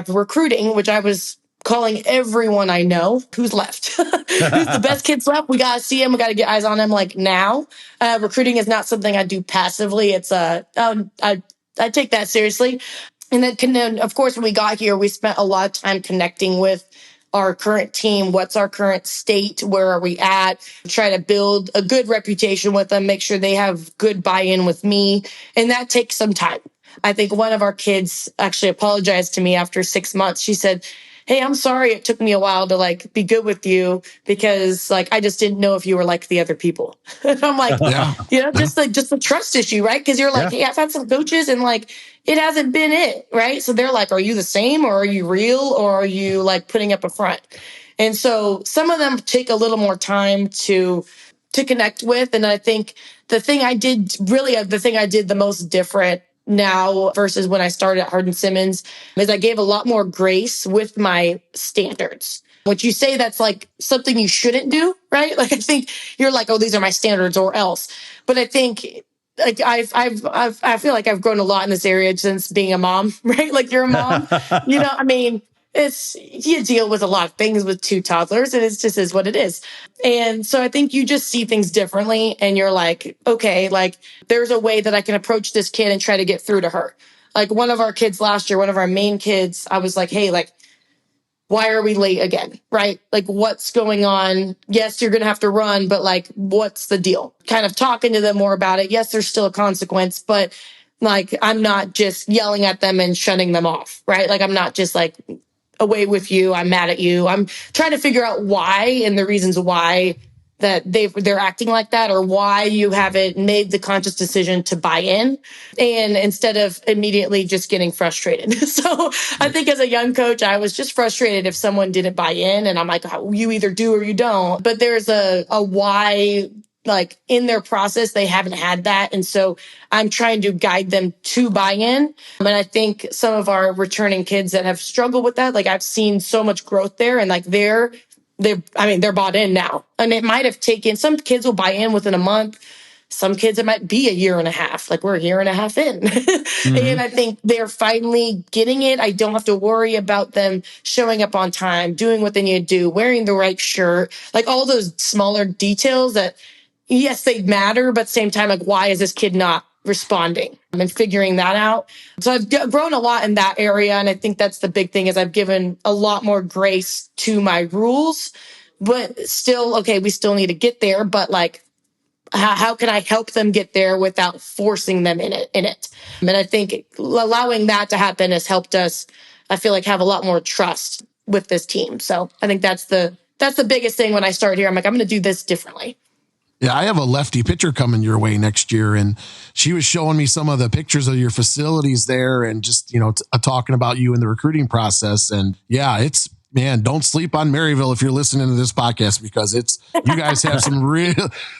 recruiting, which I was calling everyone I know who's left. Who's the best kids left? We got to see them. We got to get eyes on them like now. Recruiting is not something I do passively. It's I take that seriously. And then, of course, when we got here, we spent a lot of time connecting with our current team. What's our current state? Where are we at? Try to build a good reputation with them, make sure they have good buy-in with me. And that takes some time. I think one of our kids actually apologized to me after 6 months. She said, hey, I'm sorry it took me a while to like be good with you, because like I just didn't know if you were like the other people. And I'm like, just the trust issue, right? Because you're like, hey, I've had some coaches and like it hasn't been it, right? So they're like, are you the same, or are you real, or are you like putting up a front? And so some of them take a little more time to connect with. And I think the thing I did the most different now versus when I started at Hardin-Simmons is I gave a lot more grace with my standards. Which you say that's like something you shouldn't do, right? Like I think you're like, oh, these are my standards or else. But I think like I feel like I've grown a lot in this area since being a mom, right? Like you're a mom, I mean, you deal with a lot of things with 2 toddlers, and it just is what it is. And so I think you just see things differently, and you're like, okay, like there's a way that I can approach this kid and try to get through to her. Like one of our kids last year, one of our main kids, I was like, hey, like, why are we late again? Right? Like what's going on? Yes, you're going to have to run, but like, what's the deal? Kind of talking to them more about it. Yes, there's still a consequence, but like, I'm not just yelling at them and shutting them off, right? Like, I'm not just like, away with you, I'm mad at you. I'm trying to figure out why and the reasons why that they're acting like that, or why you haven't made the conscious decision to buy in, and instead of immediately just getting frustrated. So I think as a young coach, I was just frustrated if someone didn't buy in, and I'm like, oh, you either do or you don't. But there's a why, like in their process, they haven't had that. And so I'm trying to guide them to buy in. And I think some of our returning kids that have struggled with that, like I've seen so much growth there, and like they're bought in now. And it might have taken, some kids will buy in within a month. Some kids, it might be a year and a half. Like we're a year and a half in. And I think they're finally getting it. I don't have to worry about them showing up on time, doing what they need to do, wearing the right shirt, like all those smaller details that, yes, they matter, but at the same time, like, why is this kid not responding? And figuring that out. So I've grown a lot in that area. And I think that's the big thing, is I've given a lot more grace to my rules, but still, okay, we still need to get there. But like, how can I help them get there without forcing them in it? And I think allowing that to happen has helped us, I feel like, have a lot more trust with this team. So I think that's the that's the biggest thing when I start here. I'm like, I'm going to do this differently. Yeah, I have a lefty pitcher coming your way next year, and she was showing me some of the pictures of your facilities there, and just talking about you in the recruiting process. And yeah, man, don't sleep on Maryville if you're listening to this podcast, because you guys have some real.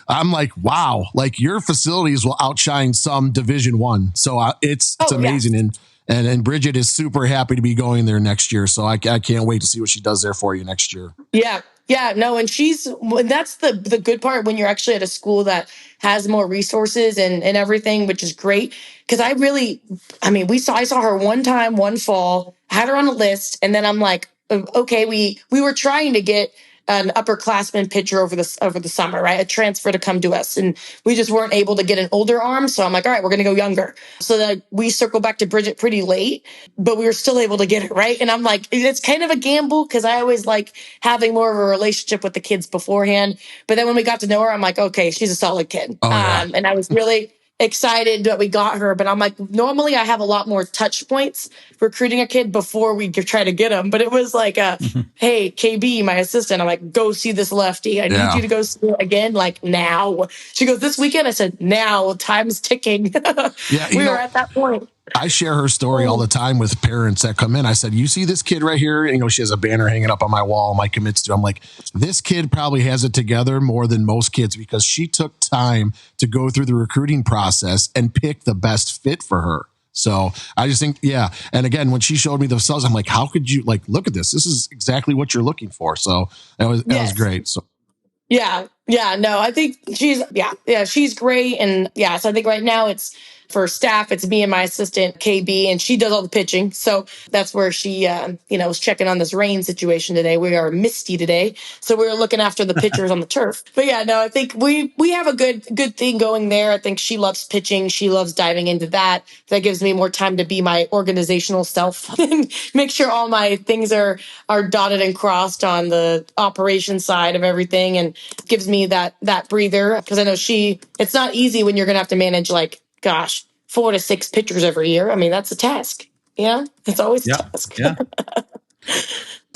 I'm like, wow, like your facilities will outshine some Division I. So it's amazing, yes. And Bridget is super happy to be going there next year. So I can't wait to see what she does there for you next year. Yeah. Yeah, no, and that's the good part when you're actually at a school that has more resources and everything, which is great. Because I saw her one time, one fall, had her on a list, and then I'm like, okay, we were trying to get an upperclassman pitcher over the summer, right? A transfer to come to us, and we just weren't able to get an older arm. So I'm like, all right, we're going to go younger. So that we circled back to Bridget pretty late, but we were still able to get it right. And I'm like, it's kind of a gamble because I always like having more of a relationship with the kids beforehand. But then when we got to know her, I'm like, okay, she's a solid kid. Oh, yeah. And I was really excited that we got her, but I'm like, normally I have a lot more touch points recruiting a kid before we try to get them. But it was like, hey, KB, my assistant, I'm like, go see this lefty. I need you to go see it again, like now. She goes, this weekend? I said, now, time's ticking. Yeah, we were at that point. I share her story all the time with parents that come in. I said, you see this kid right here? And, she has a banner hanging up on my wall, my commits to. I'm like, this kid probably has it together more than most kids because she took time to go through the recruiting process and pick the best fit for her. So I just think, yeah. And again, when she showed me the cells, I'm like, how could you look at this? This is exactly what you're looking for. So that was great. So. Yeah. No, I think she's great. And so I think right now it's for staff, it's me and my assistant KB, and she does all the pitching. So that's where she, was checking on this rain situation today. We are misty today. So we were looking after the pitchers on the turf. But yeah, no, I think we have a good thing going there. I think she loves pitching. She loves diving into that. That gives me more time to be my organizational self and make sure all my things are dotted and crossed on the operations side of everything, and gives me that breather. Because I know it's not easy when you're going to have to manage 4 to 6 pitchers every year. I mean, that's a task. Yeah, it's always a task. Yeah.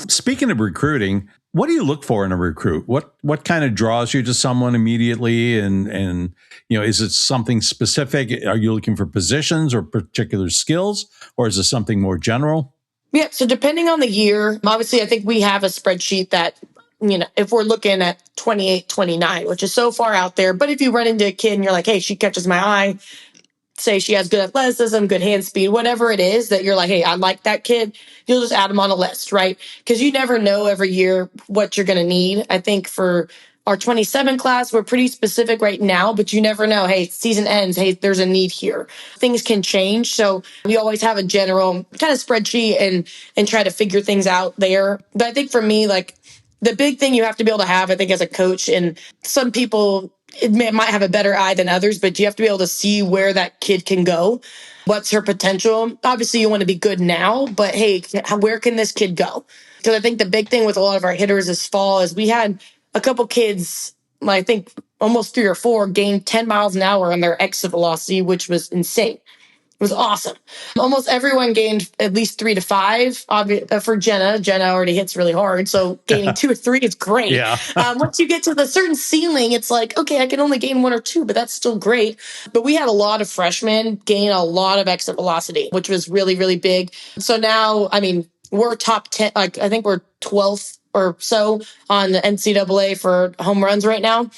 Speaking of recruiting, what do you look for in a recruit? What kind of draws you to someone immediately? And is it something specific? Are you looking for positions or particular skills, or is it something more general? Yeah. So depending on the year, obviously, I think we have a spreadsheet that, if we're looking at 28, 29, which is so far out there. But if you run into a kid and you're like, hey, she catches my eye, say she has good athleticism, good hand speed, whatever it is that you're like, hey, I like that kid, you'll just add them on a list, right? Because you never know every year what you're going to need. I think for our 27 class, we're pretty specific right now, but you never know. Hey, season ends. Hey, there's a need here. Things can change. So we always have a general kind of spreadsheet and try to figure things out there. But I think for me, the big thing you have to be able to have, I think, as a coach, and some people might have a better eye than others, but you have to be able to see where that kid can go. What's her potential? Obviously, you want to be good now, but hey, where can this kid go? Because I think the big thing with a lot of our hitters this fall is we had a couple kids, I think almost 3 or 4, gained 10 miles an hour on their exit velocity, which was insane. It was awesome. Almost everyone gained at least 3 to 5. For Jenna already hits really hard, so gaining 2 or 3 is great. Yeah. Once you get to the certain ceiling, it's like, okay, I can only gain 1 or 2, but that's still great. But we had a lot of freshmen gain a lot of exit velocity, which was really, really big. So now, we're top 10. I think we're 12th or so on the NCAA for home runs right now.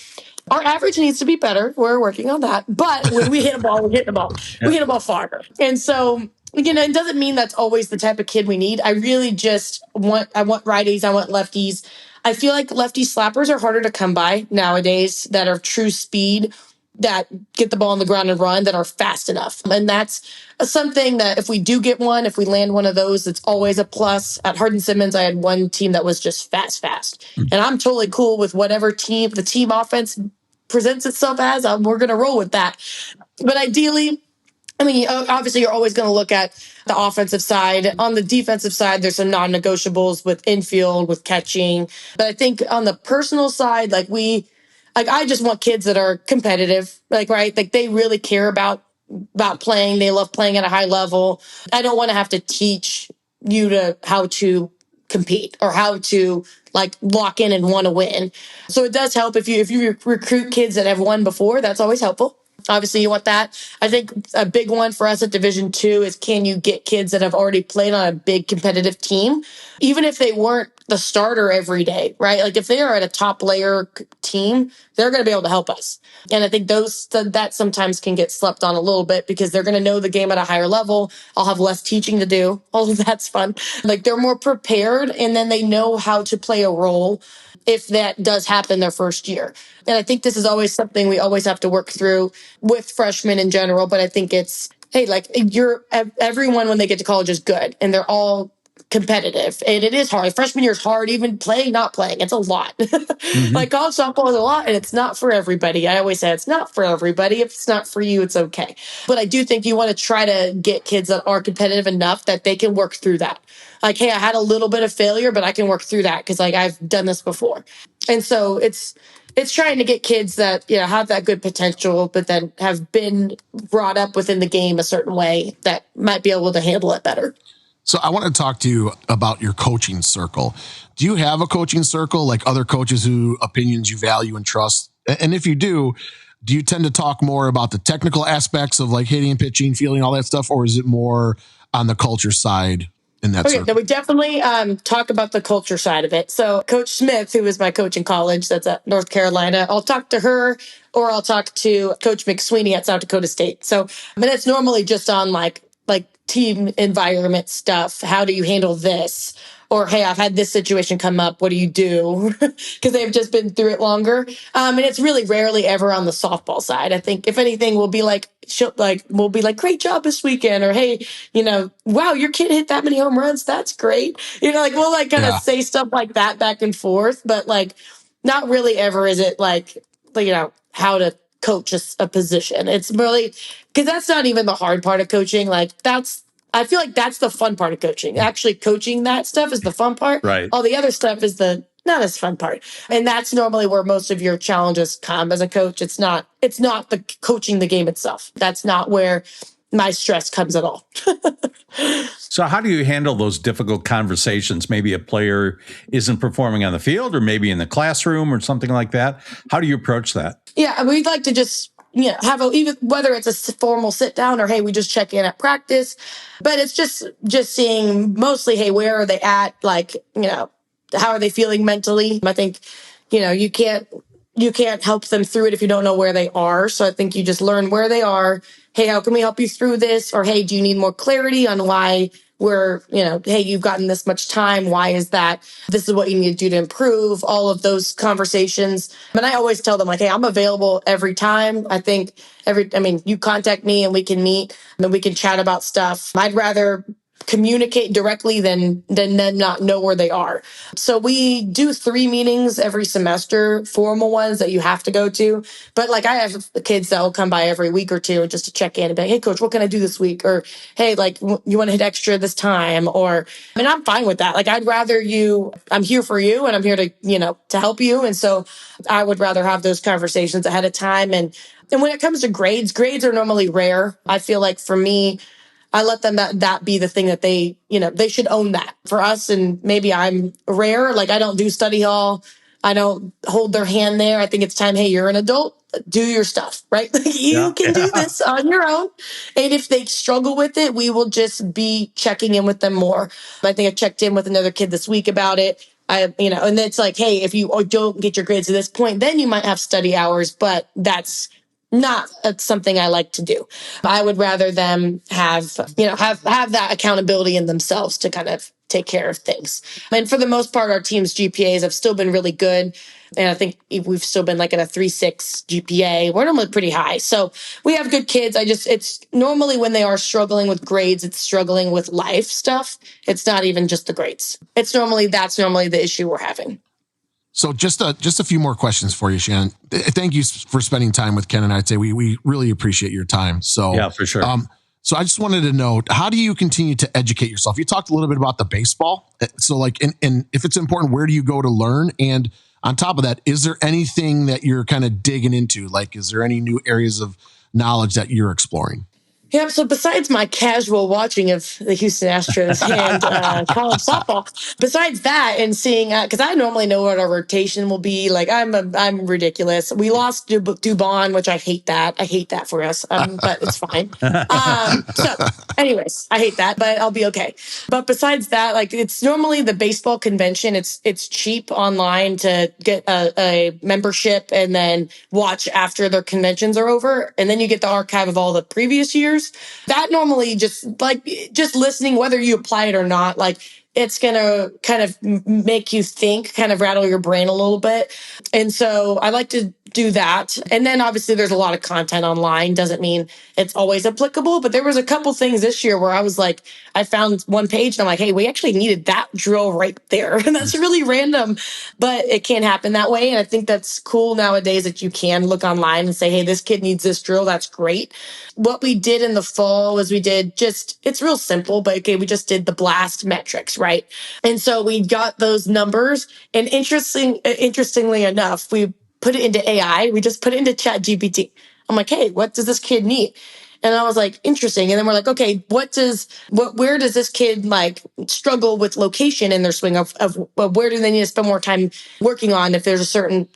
Our average needs to be better. We're working on that. But when we hit a ball, we hit the ball. We hit a ball farther. And so, it doesn't mean that's always the type of kid we need. I really just want righties. I want lefties. I feel like lefty slappers are harder to come by nowadays that are true speed, that get the ball on the ground and run, that are fast enough. And that's something that if we do get one, if we land one of those, it's always a plus. At Hardin-Simmons, I had one team that was just fast. And I'm totally cool with whatever team, the team offense presents itself as, we're going to roll with that. But ideally, obviously you're always going to look at the offensive side. On the defensive side, there's some non-negotiables with infield, with catching. But I think on the personal side, I just want kids that are competitive, right? They really care about playing. They love playing at a high level. I don't want to have to teach you how to compete or how to like lock in and want to win. So it does help if you recruit kids that have won before. That's always helpful. Obviously, you want that. I think a big one for us at Division II is, can you get kids that have already played on a big competitive team, even if they weren't the starter every day, right? Like if they are at a top layer team, they're going to be able to help us. And I think that sometimes can get slept on a little bit because they're going to know the game at a higher level. I'll have less teaching to do. All of that's fun. Like they're more prepared, and then they know how to play a role if that does happen their first year. And I think this is always something we always have to work through with freshmen in general. But I think it's, hey, like everyone when they get to college is good and they're all competitive. And it is hard. Freshman year is hard, even playing, not playing. It's a lot. Like college softball is a lot, and it's not for everybody. I always say it's not for everybody. If it's not for you, it's okay. But I do think you want to try to get kids that are competitive enough that they can work through that. Like, hey, I had a little bit of failure, but I can work through that because like I've done this before. And so it's trying to get kids that, you know, have that good potential, but then have been brought up within the game a certain way that might be able to handle it better. So I want to talk to you about your coaching circle. Do you have a coaching circle, like other coaches who opinions you value and trust? And if you do you tend to talk more about the technical aspects of like hitting, pitching, fielding, all that stuff? Or is it more on the culture side in that circle? No, we definitely talk about the culture side of it. So Coach Smith, who was my coach in college, that's at North Carolina, I'll talk to her, or I'll talk to Coach McSweeney at South Dakota State. So I mean, it's normally just on like team environment stuff. How do you handle this? Or, hey, I've had this situation come up. What do you do? Because they've just been through it longer. And it's really rarely ever on the softball side. I think if anything, we'll be like, great job this weekend. Or, hey, you know, wow, your kid hit that many home runs. That's great. You know, like we'll like kind of say stuff like that back and forth. But like not really ever is it like, you know, how to coach a position. It's really, because that's not even the hard part of coaching. Like I feel like that's the fun part of coaching. Actually coaching that stuff is the fun part. Right. All the other stuff is the not as fun part. And that's normally where most of your challenges come as a coach. It's not the coaching the game itself. That's not where my stress comes at all. So how do you handle those difficult conversations? Maybe a player isn't performing on the field, or maybe in the classroom or something like that. How do you approach that? Yeah, we'd like to just, you know, have even whether it's a formal sit down or, hey, we just check in at practice. But it's just seeing mostly, hey, where are they at? Like, you know, how are they feeling mentally? I think, you know, you can't help them through it if you don't know where they are. So I think you just learn where they are. Hey, how can we help you through this? Or, hey, do you need more clarity on why we're, you know, hey, you've gotten this much time. Why is that? This is what you need to do to improve. All of those conversations. And I always tell them like, hey, I'm available every time. I think you contact me and we can meet and we can chat about stuff. I'd rather communicate directly than them not know where they are. So we do 3 meetings every semester, formal ones that you have to go to. But like I have kids that will come by every week or two just to check in and be like, hey, coach, what can I do this week? Or, hey, like, you want to hit extra this time? Or, and I'm fine with that. Like, I'd rather I'm here for you and I'm here to, you know, to help you. And so I would rather have those conversations ahead of time. And when it comes to grades are normally rare. I feel like for me, I let them that be the thing that they, you know, they should own that. For us, and maybe I'm rare, like I don't do study hall. I don't hold their hand there. I think it's time, hey, you're an adult, do your stuff, right? You can do this on your own. And if they struggle with it, we will just be checking in with them more. I think I checked in with another kid this week about it. And it's like, hey, if you don't get your grades to this point, then you might have study hours, but that's not something I like to do. I would rather them have that accountability in themselves to kind of take care of things. And for the most part, our team's GPAs have still been really good. And I think we've still been like at a 3.6 GPA. We're normally pretty high. So we have good kids. It's normally when they are struggling with grades, it's struggling with life stuff. It's not even just the grades. That's normally the issue we're having. So just a few more questions for you, Shannon. Thank you for spending time with Ken and I. I'd say we really appreciate your time. So yeah, for sure. So I just wanted to know, how do you continue to educate yourself? You talked a little bit about the baseball. So like, and if it's important, where do you go to learn? And on top of that, is there anything that you're kind of digging into? Like, is there any new areas of knowledge that you're exploring? Yeah, so besides my casual watching of the Houston Astros and college softball, besides that, and seeing because I normally know what our rotation will be. Like I'm ridiculous. We lost Dubon, which I hate that. I hate that for us, but it's fine. So, anyways, I hate that, but I'll be okay. But besides that, like it's normally the baseball convention. It's cheap online to get a membership and then watch after their conventions are over, and then you get the archive of all the previous years. That normally just listening, whether you apply it or not, like it's going to kind of make you think, kind of rattle your brain a little bit. And so I like to do that. And then obviously there's a lot of content online. Doesn't mean it's always applicable, but there was a couple things this year where I was like, I found one page and I'm like, hey, we actually needed that drill right there. And that's really random, but it can't happen that way. And I think that's cool nowadays that you can look online and say, hey, this kid needs this drill. That's great. What we did in the fall was it's real simple, but okay, we just did the blast metrics, right? And so we got those numbers, and interestingly enough, we put it into AI. We just put it into Chat GPT. I'm like, hey, what does this kid need? And I was like, interesting. And then we're like, okay, where does this kid like struggle with location in their swing of where do they need to spend more time working on if there's a certain,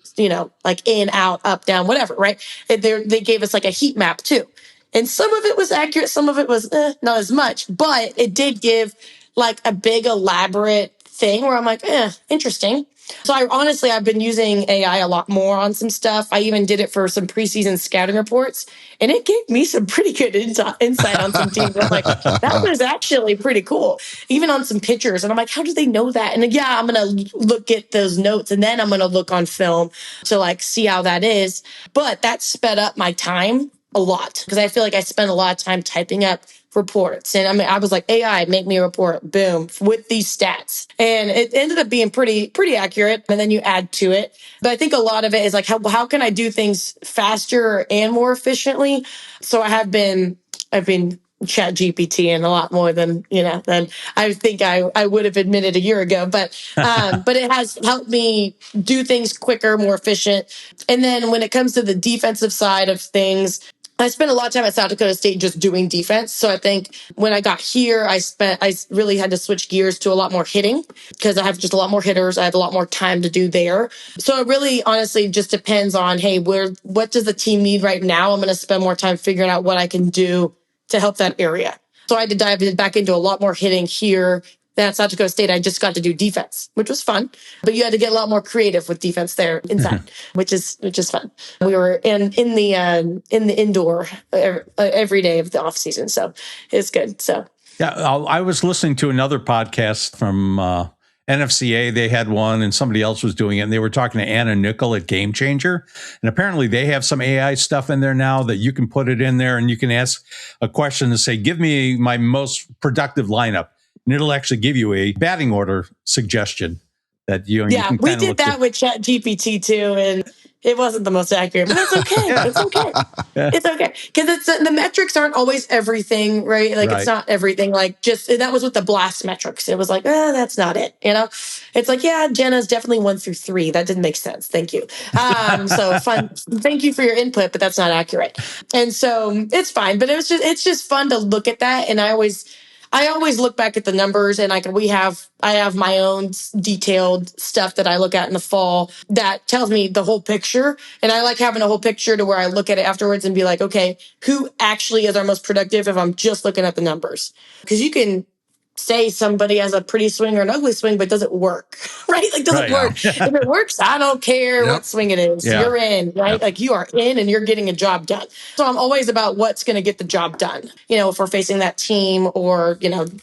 like in, out, up, down, whatever, right? And they gave us like a heat map too. And some of it was accurate, some of it was not as much, but it did give like a big elaborate thing where I'm like, interesting. So I've been using AI a lot more on some stuff. I even did it for some preseason scouting reports, and it gave me some pretty good insight on some teams. I'm like, that was actually pretty cool. Even on some pitchers. And I'm like, how do they know that? And yeah, I'm going to look at those notes, and then I'm going to look on film to like see how that is. But that sped up my time a lot because I feel like I spend a lot of time typing up reports. And I was like, AI, make me a report, boom, with these stats. And it ended up being pretty accurate. And then you add to it. But I think a lot of it is like, how can I do things faster and more efficiently? So I've been Chat GPT and a lot more than I think I would have admitted a year ago. But it has helped me do things quicker, more efficient. And then when it comes to the defensive side of things, I spent a lot of time at South Dakota State just doing defense. So I think when I got here, I really had to switch gears to a lot more hitting because I have just a lot more hitters. I have a lot more time to do there. So it really honestly just depends on, hey, what does the team need right now? I'm going to spend more time figuring out what I can do to help that area. So I had to dive back into a lot more hitting here. Then at South Dakota State, I just got to do defense, which was fun. But you had to get a lot more creative with defense there inside, which is fun. We were in the indoor every day of the off season, so it's good. So yeah, I was listening to another podcast from NFCA. They had one, and somebody else was doing it, and they were talking to Anna Nickel at Game Changer, and apparently they have some AI stuff in there now that you can put it in there, and you can ask a question and say, "Give me my most productive lineup." And it'll actually give you a batting order suggestion that you can we did that with Chat GPT too, and it wasn't the most accurate, but it's okay. It's okay. It's okay because the metrics aren't always everything, right? Like It's not everything. Like that was with the blast metrics. It was like, that's not it. It's like, yeah, Jenna's definitely 1 through 3. That didn't make sense. Thank you. So fun. Thank you for your input, but that's not accurate. And so it's fine. But it's just fun to look at that, and I always look back at the numbers, and I have my own detailed stuff that I look at in the fall that tells me the whole picture. And I like having a whole picture to where I look at it afterwards and be like, okay, who actually is our most productive if I'm just looking at the numbers? Because you can say somebody has a pretty swing or an ugly swing, but does it work? Right? Like, does it work? If it works, I don't care what swing it is. Yeah. You're in, right? Yep. Like you are in and you're getting a job done. So I'm always about what's going to get the job done, if we're facing that team or,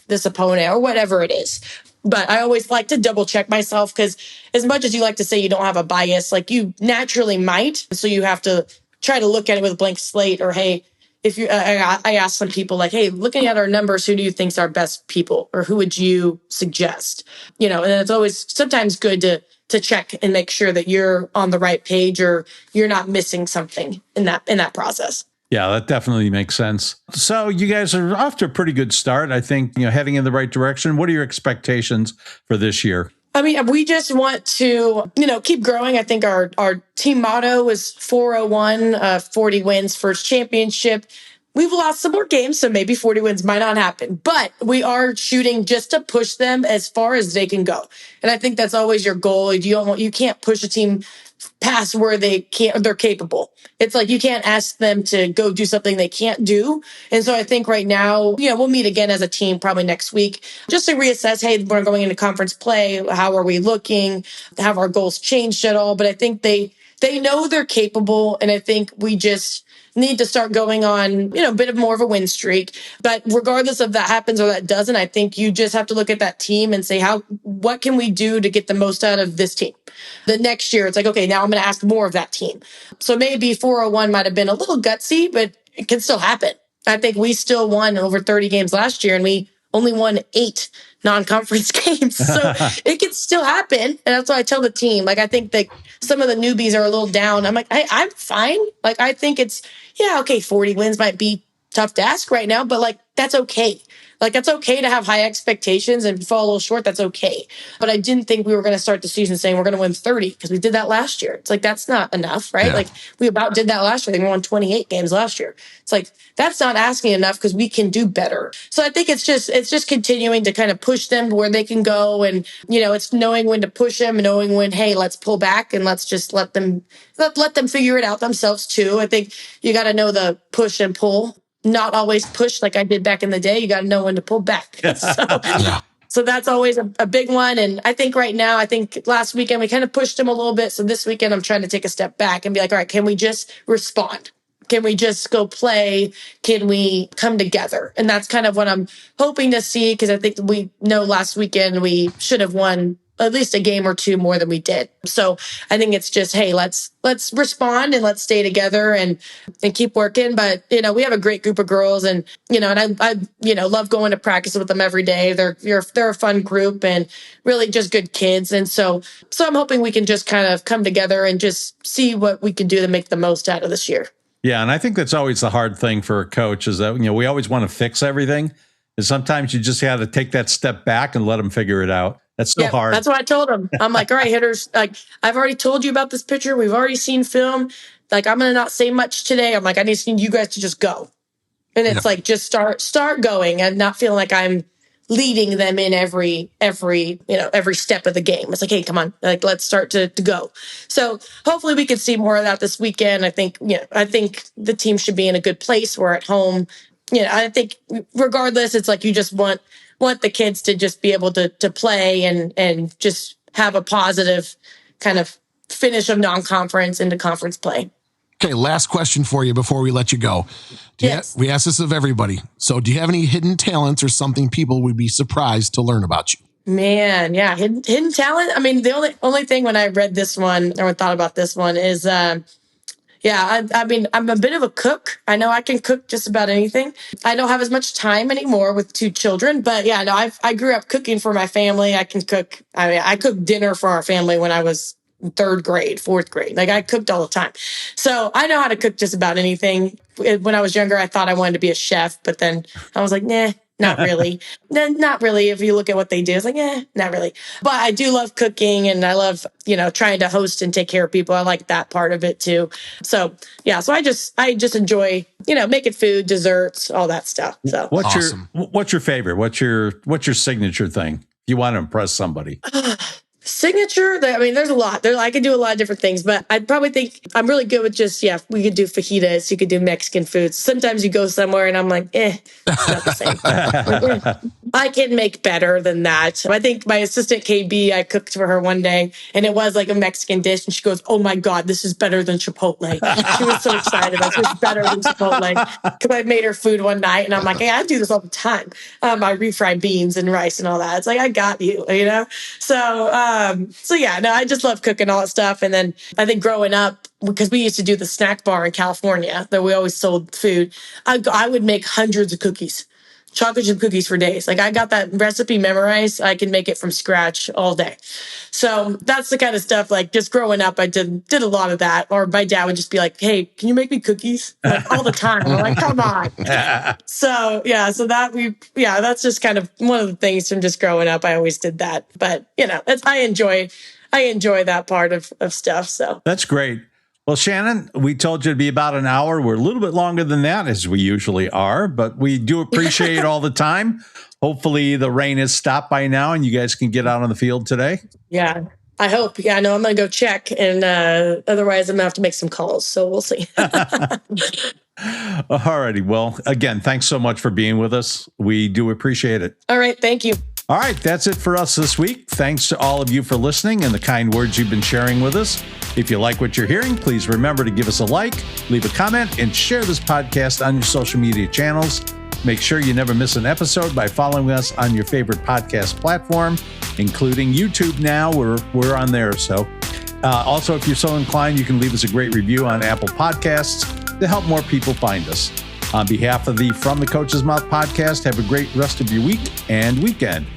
this opponent or whatever it is. But I always like to double check myself because as much as you like to say you don't have a bias, like you naturally might. So you have to try to look at it with a blank slate or, hey, if you, I asked some people like, hey, looking at our numbers, who do you think's our best people, or who would you suggest? And it's always sometimes good to check and make sure that you're on the right page or you're not missing something in that process. Yeah, that definitely makes sense. So you guys are off to a pretty good start. I think, heading in the right direction. What are your expectations for this year? I mean, we just want to, keep growing. I think our team motto is 401, 40 wins, first championship. we've lost some more games, so maybe 40 wins might not happen. But we are shooting just to push them as far as they can go. And I think that's always your goal. You can't push a team past where they're capable. It's like you can't ask them to go do something they can't do. And so I think right now, we'll meet again as a team probably next week just to reassess, hey, we're going into conference play. How are we looking? Have our goals changed at all? But I think they know they're capable. And I think we just need to start going on, a bit of more of a win streak. But regardless of that happens or that doesn't, I think you just have to look at that team and say, what can we do to get the most out of this team? The next year, it's like, okay, now I'm going to ask more of that team. So maybe 401 might have been a little gutsy, but it can still happen. I think we still won over 30 games last year, and we only won 8 non-conference games. So it can still happen. And that's why I tell the team, I think that some of the newbies are a little down. I'm like, I'm fine. I think it's, 40 wins might be tough to ask right now, but that's okay. That's okay to have high expectations and fall a little short. That's okay. But I didn't think we were going to start the season saying we're going to win 30 because we did that last year. It's that's not enough, right? Yeah. We about did that last year. I think we won 28 games last year. It's that's not asking enough because we can do better. So I think it's just continuing to kind of push them where they can go. And, it's knowing when to push them and knowing when, hey, let's pull back and let's just let them figure it out themselves too. I think you got to know the push and pull. Not always push like I did back in the day. You got to know when to pull back. So that's always a big one. And I think right now, last weekend we kind of pushed them a little bit. So this weekend I'm trying to take a step back and be like, all right, can we just respond? Can we just go play? Can we come together? And that's kind of what I'm hoping to see, because I think we know last weekend we should have won at least a game or two more than we did. So I think it's just, hey, let's respond and let's stay together and keep working. But, we have a great group of girls, and, and I love going to practice with them every day. They're a fun group and really just good kids. And so I'm hoping we can just kind of come together and just see what we can do to make the most out of this year. Yeah. And I think that's always the hard thing for a coach is that, we always want to fix everything. And sometimes you just have to take that step back and let them figure it out. That's so hard. That's what I told him. I'm like, all right, hitters, I've already told you about this pitcher. We've already seen film. I'm going to not say much today. I'm like, I need you guys to just go. And it's just start going and not feeling like I'm leading them in every step of the game. It's like, hey, come on, let's start to go. So hopefully we can see more of that this weekend. I think the team should be in a good place. We're at home. I think regardless, it's you just want the kids to just be able to play and just have a positive kind of finish of non-conference into conference play. Okay, last question for you before we let you go. Yes. We ask this of everybody. So do you have any hidden talents or something people would be surprised to learn about you? Man, yeah, hidden talent. I mean, the only thing when I read this one or thought about this one is I mean, I'm a bit of a cook. I know I can cook just about anything. I don't have as much time anymore with 2 children, but I grew up cooking for my family. I can cook. I cooked dinner for our family when I was 3rd grade, 4th grade. I cooked all the time. So I know how to cook just about anything. When I was younger, I thought I wanted to be a chef, but then I was like, nah. Not really. Not really. If you look at what they do, it's not really. But I do love cooking, and I love, trying to host and take care of people. I like that part of it too. So so I just enjoy, making food, desserts, all that stuff. So what's your favorite? What's your signature thing? You want to impress somebody? Signature, there's a lot. I could do a lot of different things, but I'd probably think I'm really good with we could do fajitas, you could do Mexican foods. Sometimes you go somewhere and I'm like, it's not the same. I can make better than that. I think my assistant KB, I cooked for her one day and it was a Mexican dish, and she goes, oh my God, this is better than Chipotle. She was so excited. This is better than Chipotle, because I made her food one night and I'm like, hey, I do this all the time. I refry beans and rice and all that. It's I got you, So, I just love cooking all that stuff. And then I think growing up, because we used to do the snack bar in California that we always sold food, I would make hundreds of cookies, chocolate chip cookies for days. I got that recipe memorized. I can make it from scratch all day. So that's the kind of stuff, just growing up, I did a lot of that. Or my dad would just be like, hey, can you make me cookies? All the time. I'm like, come on. So that's just kind of one of the things from just growing up. I always did that. But, I enjoy that part of stuff. So that's great. Well, Shannon, we told you to be about an hour. We're a little bit longer than that, as we usually are, but we do appreciate all the time. Hopefully the rain has stopped by now and you guys can get out on the field today. Yeah, I hope. Yeah, I know I'm going to go check, and otherwise I'm going to have to make some calls. So we'll see. All righty. Well, again, thanks so much for being with us. We do appreciate it. All right. Thank you. All right, that's it for us this week. Thanks to all of you for listening and the kind words you've been sharing with us. If you like what you're hearing, please remember to give us a like, leave a comment, and share this podcast on your social media channels. Make sure you never miss an episode by following us on your favorite podcast platform, including YouTube now. We're on there. So also, if you're so inclined, you can leave us a great review on Apple Podcasts to help more people find us. On behalf of the From the Coach's Mouth podcast, have a great rest of your week and weekend.